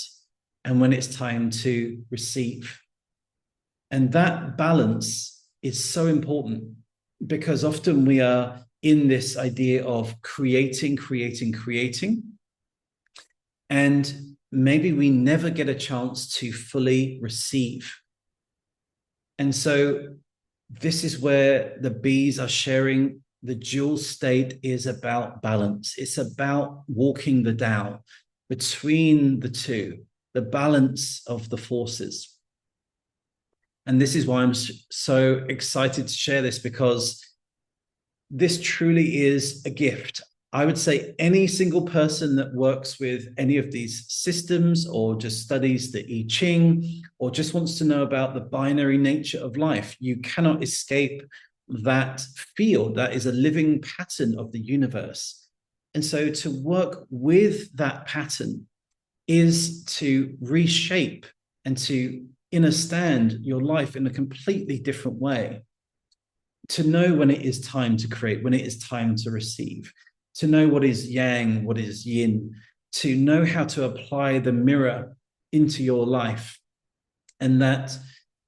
and when it's time to receive. And that balance is so important, because often we are in this idea of creating. And maybe we never get a chance to fully receive. And so this is where the bees are sharing the dual state is about balance. It's about walking the Tao between the two, the balance of the forces. And this is why I'm so excited to share this, because this truly is a gift. I would say any single person that works with any of these systems, or just studies the I Ching, or just wants to know about the binary nature of life, you cannot escape that field. That is a living pattern of the universe. And so to work with that pattern is to reshape and to innerstand your life in a completely different way. To know when it is time to create, when it is time to receive, to know what is yang, what is yin, to know how to apply the mirror into your life, and that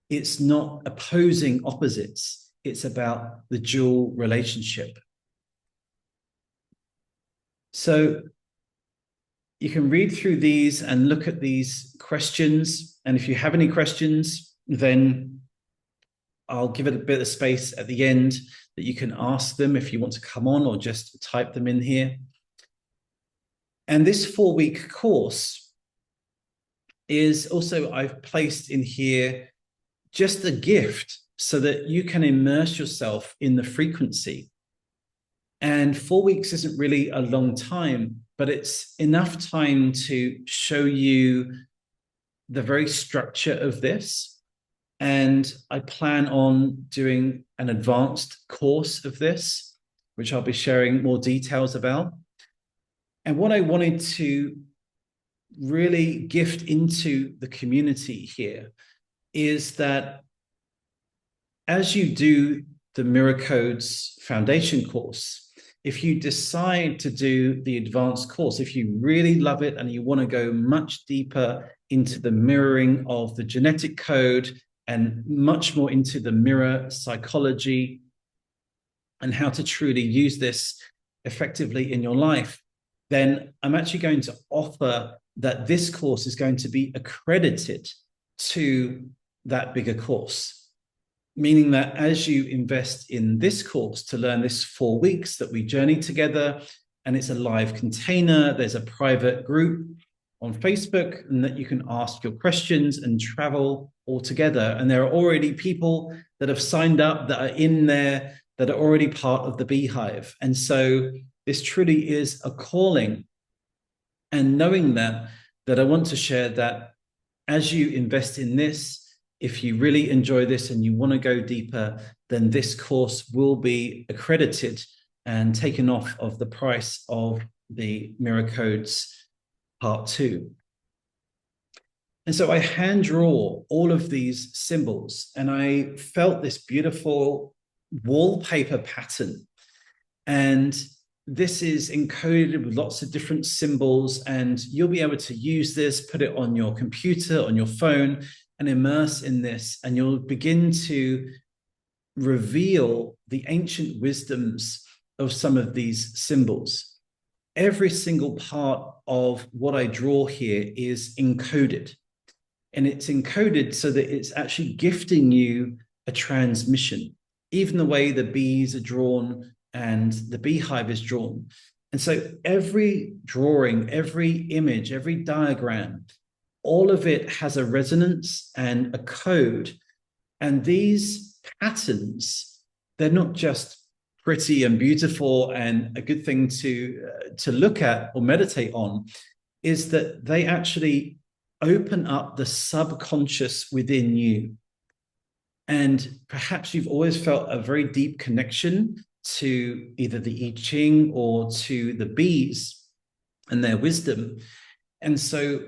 it's not opposing opposites. It's about the dual relationship. So you can read through these and look at these questions. And if you have any questions, then I'll give it a bit of space at the end that you can ask them if you want to come on, or just type them in here. And this 4-week course is also, I've placed in here just a gift so that you can immerse yourself in the frequency. And 4 weeks isn't really a long time, but it's enough time to show you the very structure of this, And I plan on doing an advanced course of this, which I'll be sharing more details about. And what I wanted to really gift into the community here is that as you do the Mirror Codes Foundation course, if you decide to do the advanced course, if you really love it and you want to go much deeper into the mirroring of the genetic code and much more into the mirror psychology and how to truly use this effectively in your life, then I'm actually going to offer that this course is going to be accredited to that bigger course. Meaning that as you invest in this course to learn this 4 weeks that we journey together, and it's a live container, there's a private group on Facebook, and that you can ask your questions and travel all together. And there are already people that have signed up that are in there that are already part of the Beehive. And so this truly is a calling. And knowing that I want to share that as you invest in this, if you really enjoy this and you want to go deeper, then this course will be accredited and taken off of the price of the Mirror Codes Part 2. And so I hand draw all of these symbols, and I felt this beautiful wallpaper pattern. And this is encoded with lots of different symbols, and you'll be able to use this, put it on your computer, on your phone, and immerse in this, and you'll begin to reveal the ancient wisdoms of some of these symbols. Every single part of what I draw here is encoded, and it's encoded so that it's actually gifting you a transmission, even the way the bees are drawn and the beehive is drawn. And so every drawing, every image, every diagram, all of it has a resonance and a code. And these patterns, they're not just pretty and beautiful and a good thing to look at or meditate on, is that they actually open up the subconscious within you. And perhaps you've always felt a very deep connection to either the I Ching or to the bees and their wisdom. And so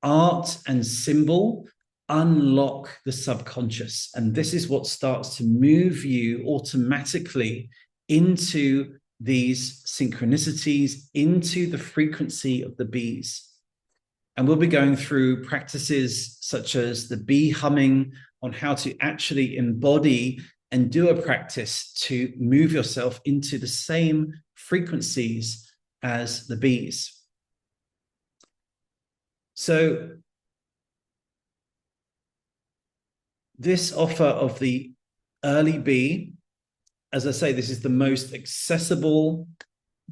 art and symbol unlock the subconscious. And this is what starts to move you automatically into these synchronicities, into the frequency of the bees. And we'll be going through practices such as the bee humming on how to actually embody and do a practice to move yourself into the same frequencies as the bees. So this offer of the early bee, as I say, this is the most accessible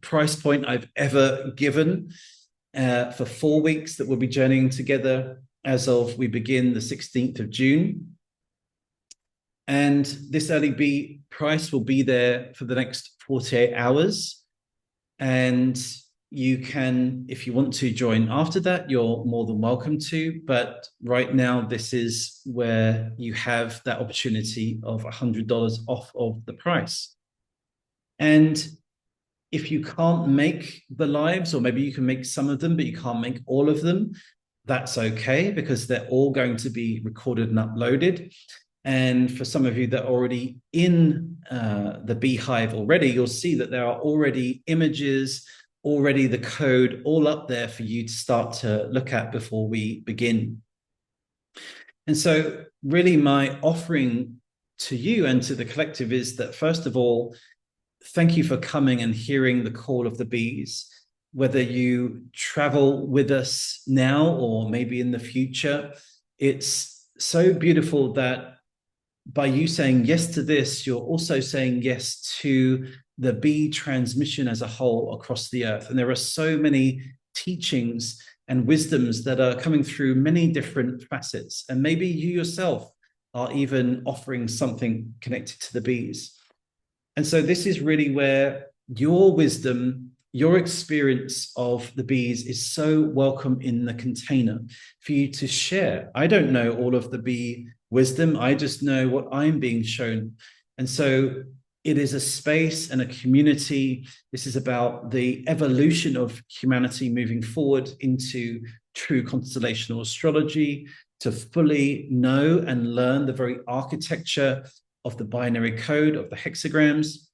price point I've ever given for 4 weeks that we'll be journeying together as of we begin the 16th of June. And this early bee price will be there for the next 48 hours. And you can, if you want to join after that, you're more than welcome to. But right now, this is where you have that opportunity of $100 off of the price. And if you can't make the lives, or maybe you can make some of them, but you can't make all of them, that's okay, because they're all going to be recorded and uploaded. And for some of you that are already in the Beehive already, you'll see that there are already images, already the code all up there for you to start to look at before we begin. And so really my offering to you and to the collective is that, first of all, thank you for coming and hearing the call of the bees. Whether you travel with us now or maybe in the future, it's so beautiful that by you saying yes to this, you're also saying yes to the bee transmission as a whole across the earth. And there are so many teachings and wisdoms that are coming through many different facets. And maybe you yourself are even offering something connected to the bees. And so this is really where your wisdom, your experience of the bees is so welcome in the container for you to share. I don't know all of the bee wisdom. I just know what I'm being shown. And so it is a space and a community. This is about the evolution of humanity moving forward into true constellational astrology, to fully know and learn the very architecture of the binary code of the hexagrams,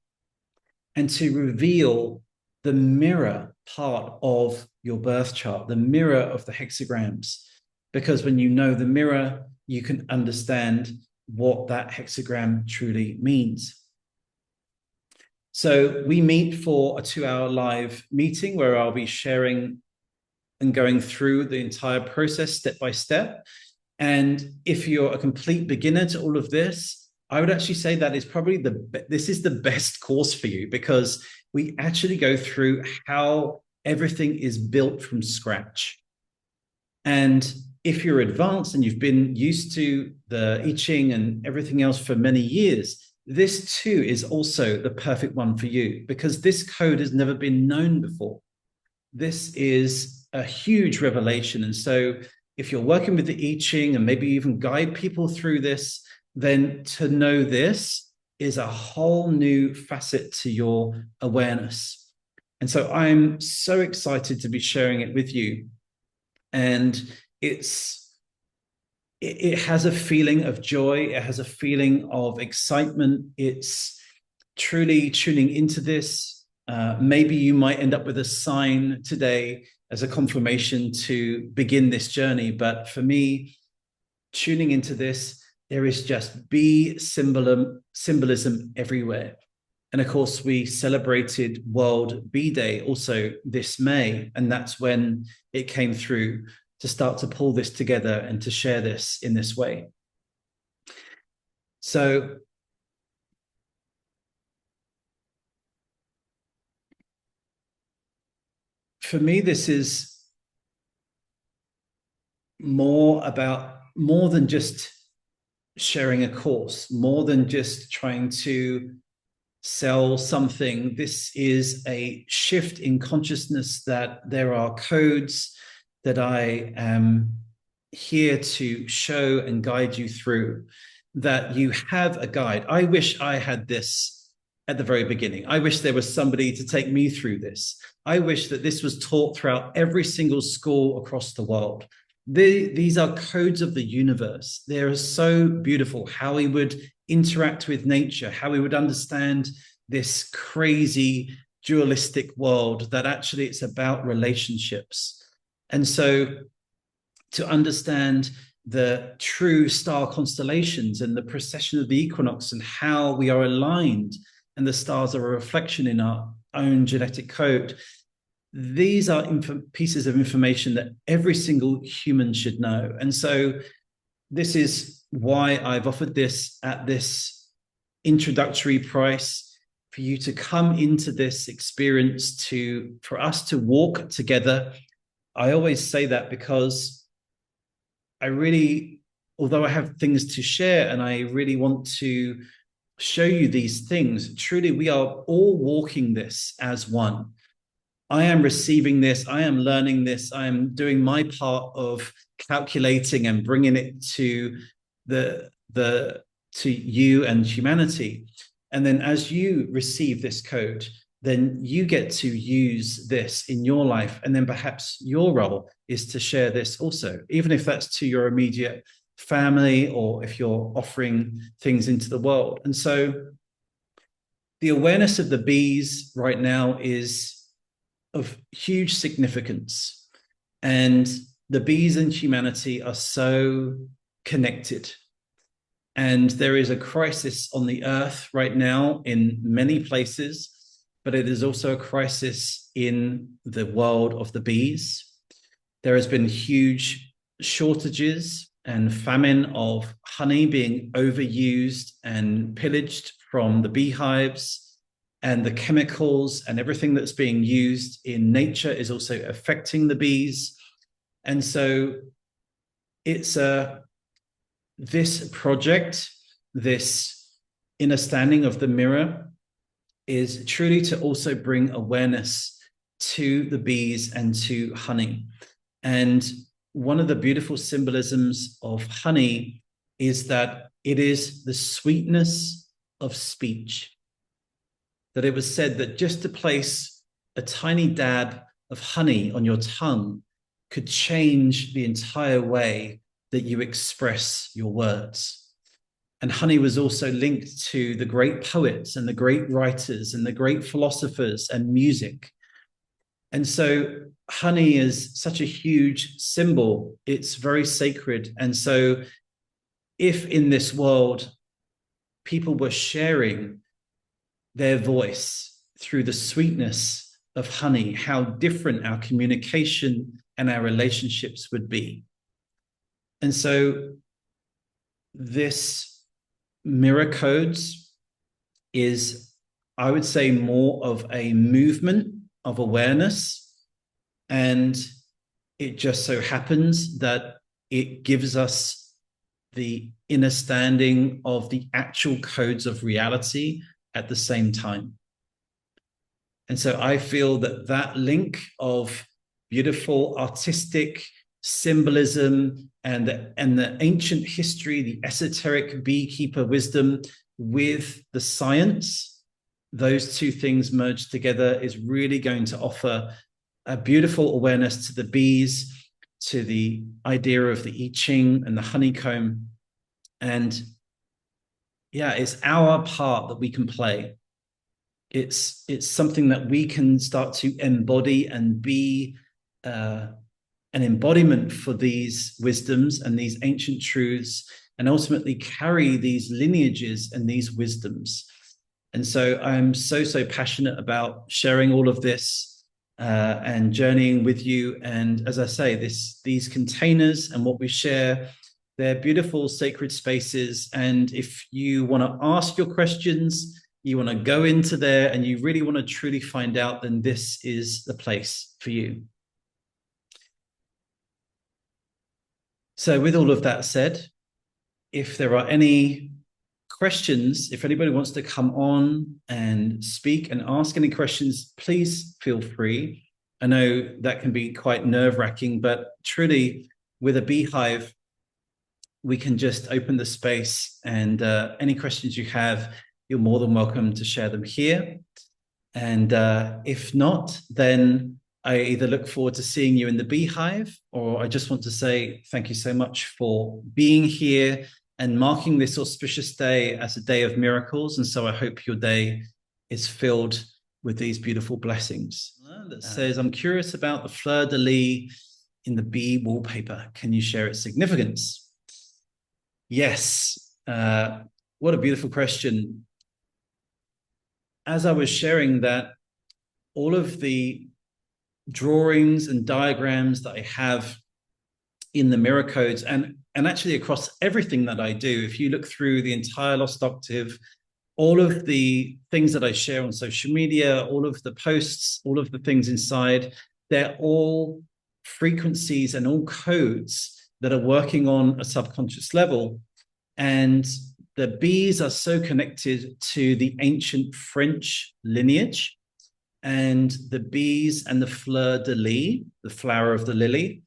and to reveal the mirror part of your birth chart, the mirror of the hexagrams. Because when you know the mirror, you can understand what that hexagram truly means. So we meet for a 2-hour live meeting where I'll be sharing and going through the entire process step by step. And if you're a complete beginner to all of this, I would actually say that is probably this is the best course for you, because we actually go through how everything is built from scratch. And if you're advanced and you've been used to the I Ching and everything else for many years, this too is also the perfect one for you, because this code has never been known before. This is a huge revelation. And so if you're working with the I Ching and maybe even guide people through this, then to know this is a whole new facet to your awareness. And so I'm so excited to be sharing it with you. And it has a feeling of joy. It has a feeling of excitement. It's truly tuning into this. Maybe you might end up with a sign today as a confirmation to begin this journey. But for me, tuning into this, there is just bee symbolism everywhere. And of course, we celebrated World Bee Day also this May. And that's when it came through to start to pull this together and to share this in this way. So for me, this is more than just sharing a course, more than just trying to sell something. This is a shift in consciousness, that there are codes that I am here to show and guide you through, that you have a guide. I wish I had this at the very beginning. I wish there was somebody to take me through this. I wish that this was taught throughout every single school across the world. These are codes of the universe. They are so beautiful, how we would interact with nature, how we would understand this crazy dualistic world, that actually it's about relationships. And so to understand the true star constellations and the precession of the equinox and how we are aligned, and the stars are a reflection in our own genetic code. These are pieces of information that every single human should know. And so this is why I've offered this at this introductory price, for you to come into this experience, for us to walk together. I always say that because although I have things to share and I really want to show you these things, truly we are all walking this as one. I am receiving this, I am learning this, I am doing my part of calculating and bringing it to to you and humanity. And then as you receive this code, then you get to use this in your life. And then perhaps your role is to share this also, even if that's to your immediate family, or if you're offering things into the world. And so the awareness of the bees right now is of huge significance. And the bees and humanity are so connected. And there is a crisis on the earth right now in many places, but it is also a crisis in the world of the bees. There has been huge shortages and famine of honey being overused and pillaged from the beehives, and the chemicals and everything that's being used in nature is also affecting the bees. And so it's this project, this understanding of the mirror, is truly to also bring awareness to the bees and to honey. And one of the beautiful symbolisms of honey is that it is the sweetness of speech. That it was said that just to place a tiny dab of honey on your tongue could change the entire way that you express your words. And honey was also linked to the great poets and the great writers and the great philosophers and music. And so honey is such a huge symbol. It's very sacred. And so if in this world people were sharing their voice through the sweetness of honey, how different our communication and our relationships would be. And so this mirror codes is, I would say, more of a movement of awareness. And it just so happens that it gives us the understanding of the actual codes of reality at the same time. And so I feel that that link of beautiful artistic symbolism and the ancient history, the esoteric beekeeper wisdom with the science, those two things merged together is really going to offer a beautiful awareness to the bees, to the idea of the I Ching and the honeycomb. And yeah, it's our part that we can play. It's something that we can start to embody and be an embodiment for these wisdoms and these ancient truths, and ultimately carry these lineages and these wisdoms. And so I'm so passionate about sharing all of this and journeying with you. And as I say, these containers and what we share, they're beautiful sacred spaces. And if you want to ask your questions, you want to go into there and you really want to truly find out, then this is the place for you. So with all of that said, if there are any questions, if anybody wants to come on and speak and ask any questions, please feel free. I know that can be quite nerve-wracking, but truly with a beehive, we can just open the space, and any questions you have, you're more than welcome to share them here. And if not, then I either look forward to seeing you in the beehive, or I just want to say thank you so much for being here and marking this auspicious day as a day of miracles. And so I hope your day is filled with these beautiful blessings. That says, I'm curious about the fleur-de-lis in the bee wallpaper. Can you share its significance? Yes. What a beautiful question. As I was sharing that, all of the drawings and diagrams that I have in the mirror codes, and actually across everything that I do, if you look through the entire Lost Octave, all of the things that I share on social media, all of the posts, all of the things inside, they're all frequencies and all codes that are working on a subconscious level. And the bees are so connected to the ancient French lineage, and the bees and the fleur-de-lis, the flower of the lily,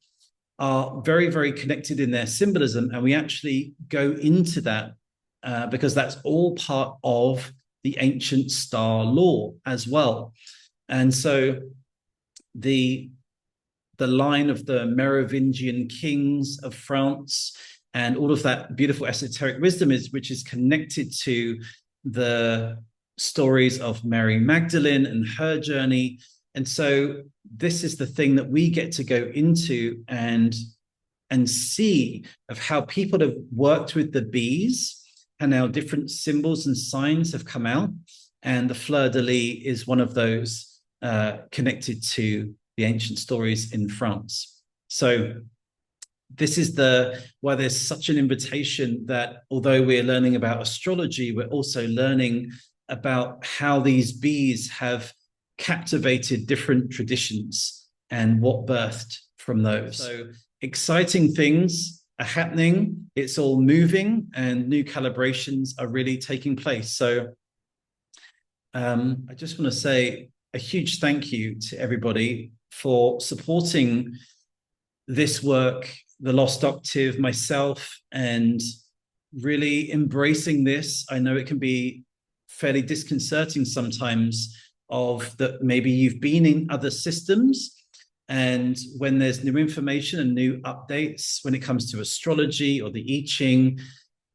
are very connected in their symbolism. And we actually go into that because that's all part of the ancient star law as well. And so the line of the Merovingian kings of France and all of that beautiful esoteric wisdom which is connected to the stories of Mary Magdalene and her journey. And so this is the thing that we get to go into and see of how people have worked with the bees and how different symbols and signs have come out. And the fleur-de-lis is one of those connected to the ancient stories in France. So this is why there's such an invitation that although we're learning about astrology, we're also learning about how these bees have captivated different traditions and what birthed from those. So exciting things are happening. It's all moving and new calibrations are really taking place. So I just want to say a huge thank you to everybody for supporting this work, the Lost Octave, myself, and really embracing this. I know it can be fairly disconcerting sometimes of that maybe you've been in other systems, and when there's new information and new updates when it comes to astrology or the I Ching,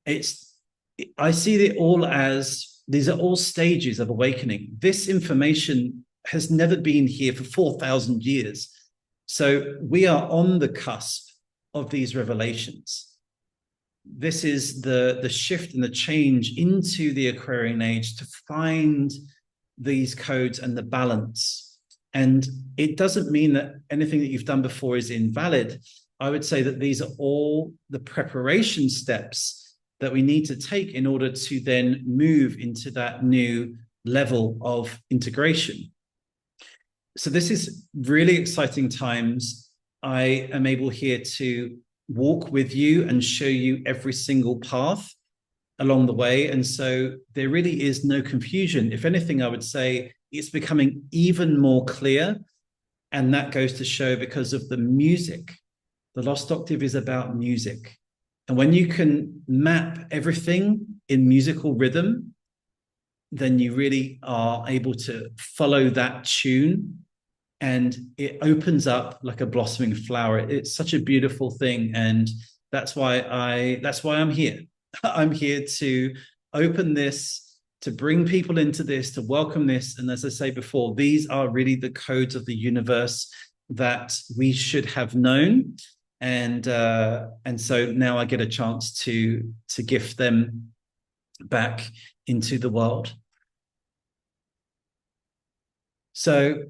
I see it all as these are all stages of awakening. This information has never been here for 4,000 years. So we are on the cusp of these revelations. This is the shift and the change into the Aquarian age to find these codes and the balance. And it doesn't mean that anything that you've done before is invalid. I would say that these are all the preparation steps that we need to take in order to then move into that new level of integration. So this is really exciting times. I am able here to walk with you and show you every single path along the way. And so there really is no confusion. If anything, I would say it's becoming even more clear. And that goes to show because of the music. The Lost Octave is about music. And when you can map everything in musical rhythm, then you really are able to follow that tune, and it opens up like a blossoming flower. It's such a beautiful thing. And that's why I'm here. I'm here to open this, to bring people into this, to welcome this. And as I say before, these are really the codes of the universe that we should have known. And so now I get a chance to gift them back into the world. So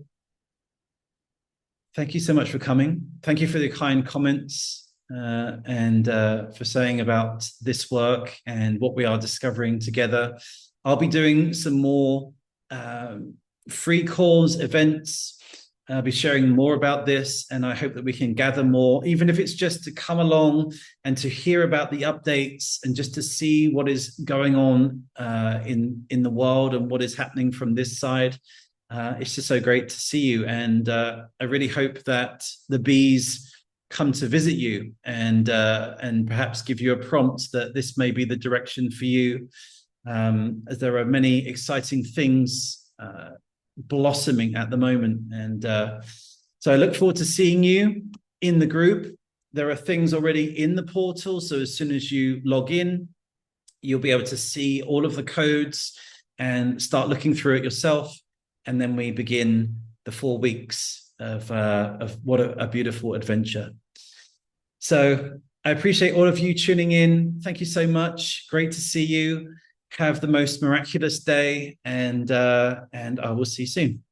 thank you so much for coming. Thank you for the kind comments and for saying about this work and what we are discovering together. I'll be doing some more free calls, events. I'll be sharing more about this, and I hope that we can gather more, even if it's just to come along and to hear about the updates and just to see what is going on in the world and what is happening from this side. It's just so great to see you, and I really hope that the bees come to visit you and perhaps give you a prompt that this may be the direction for you, as there are many exciting things blossoming at the moment. And so I look forward to seeing you in the group. There are things already in the portal, so as soon as you log in, you'll be able to see all of the codes and start looking through it yourself. And then we begin the 4 weeks of what a beautiful adventure. So I appreciate all of you tuning in. Thank you so much. Great to see you. Have the most miraculous day, and I will see you soon.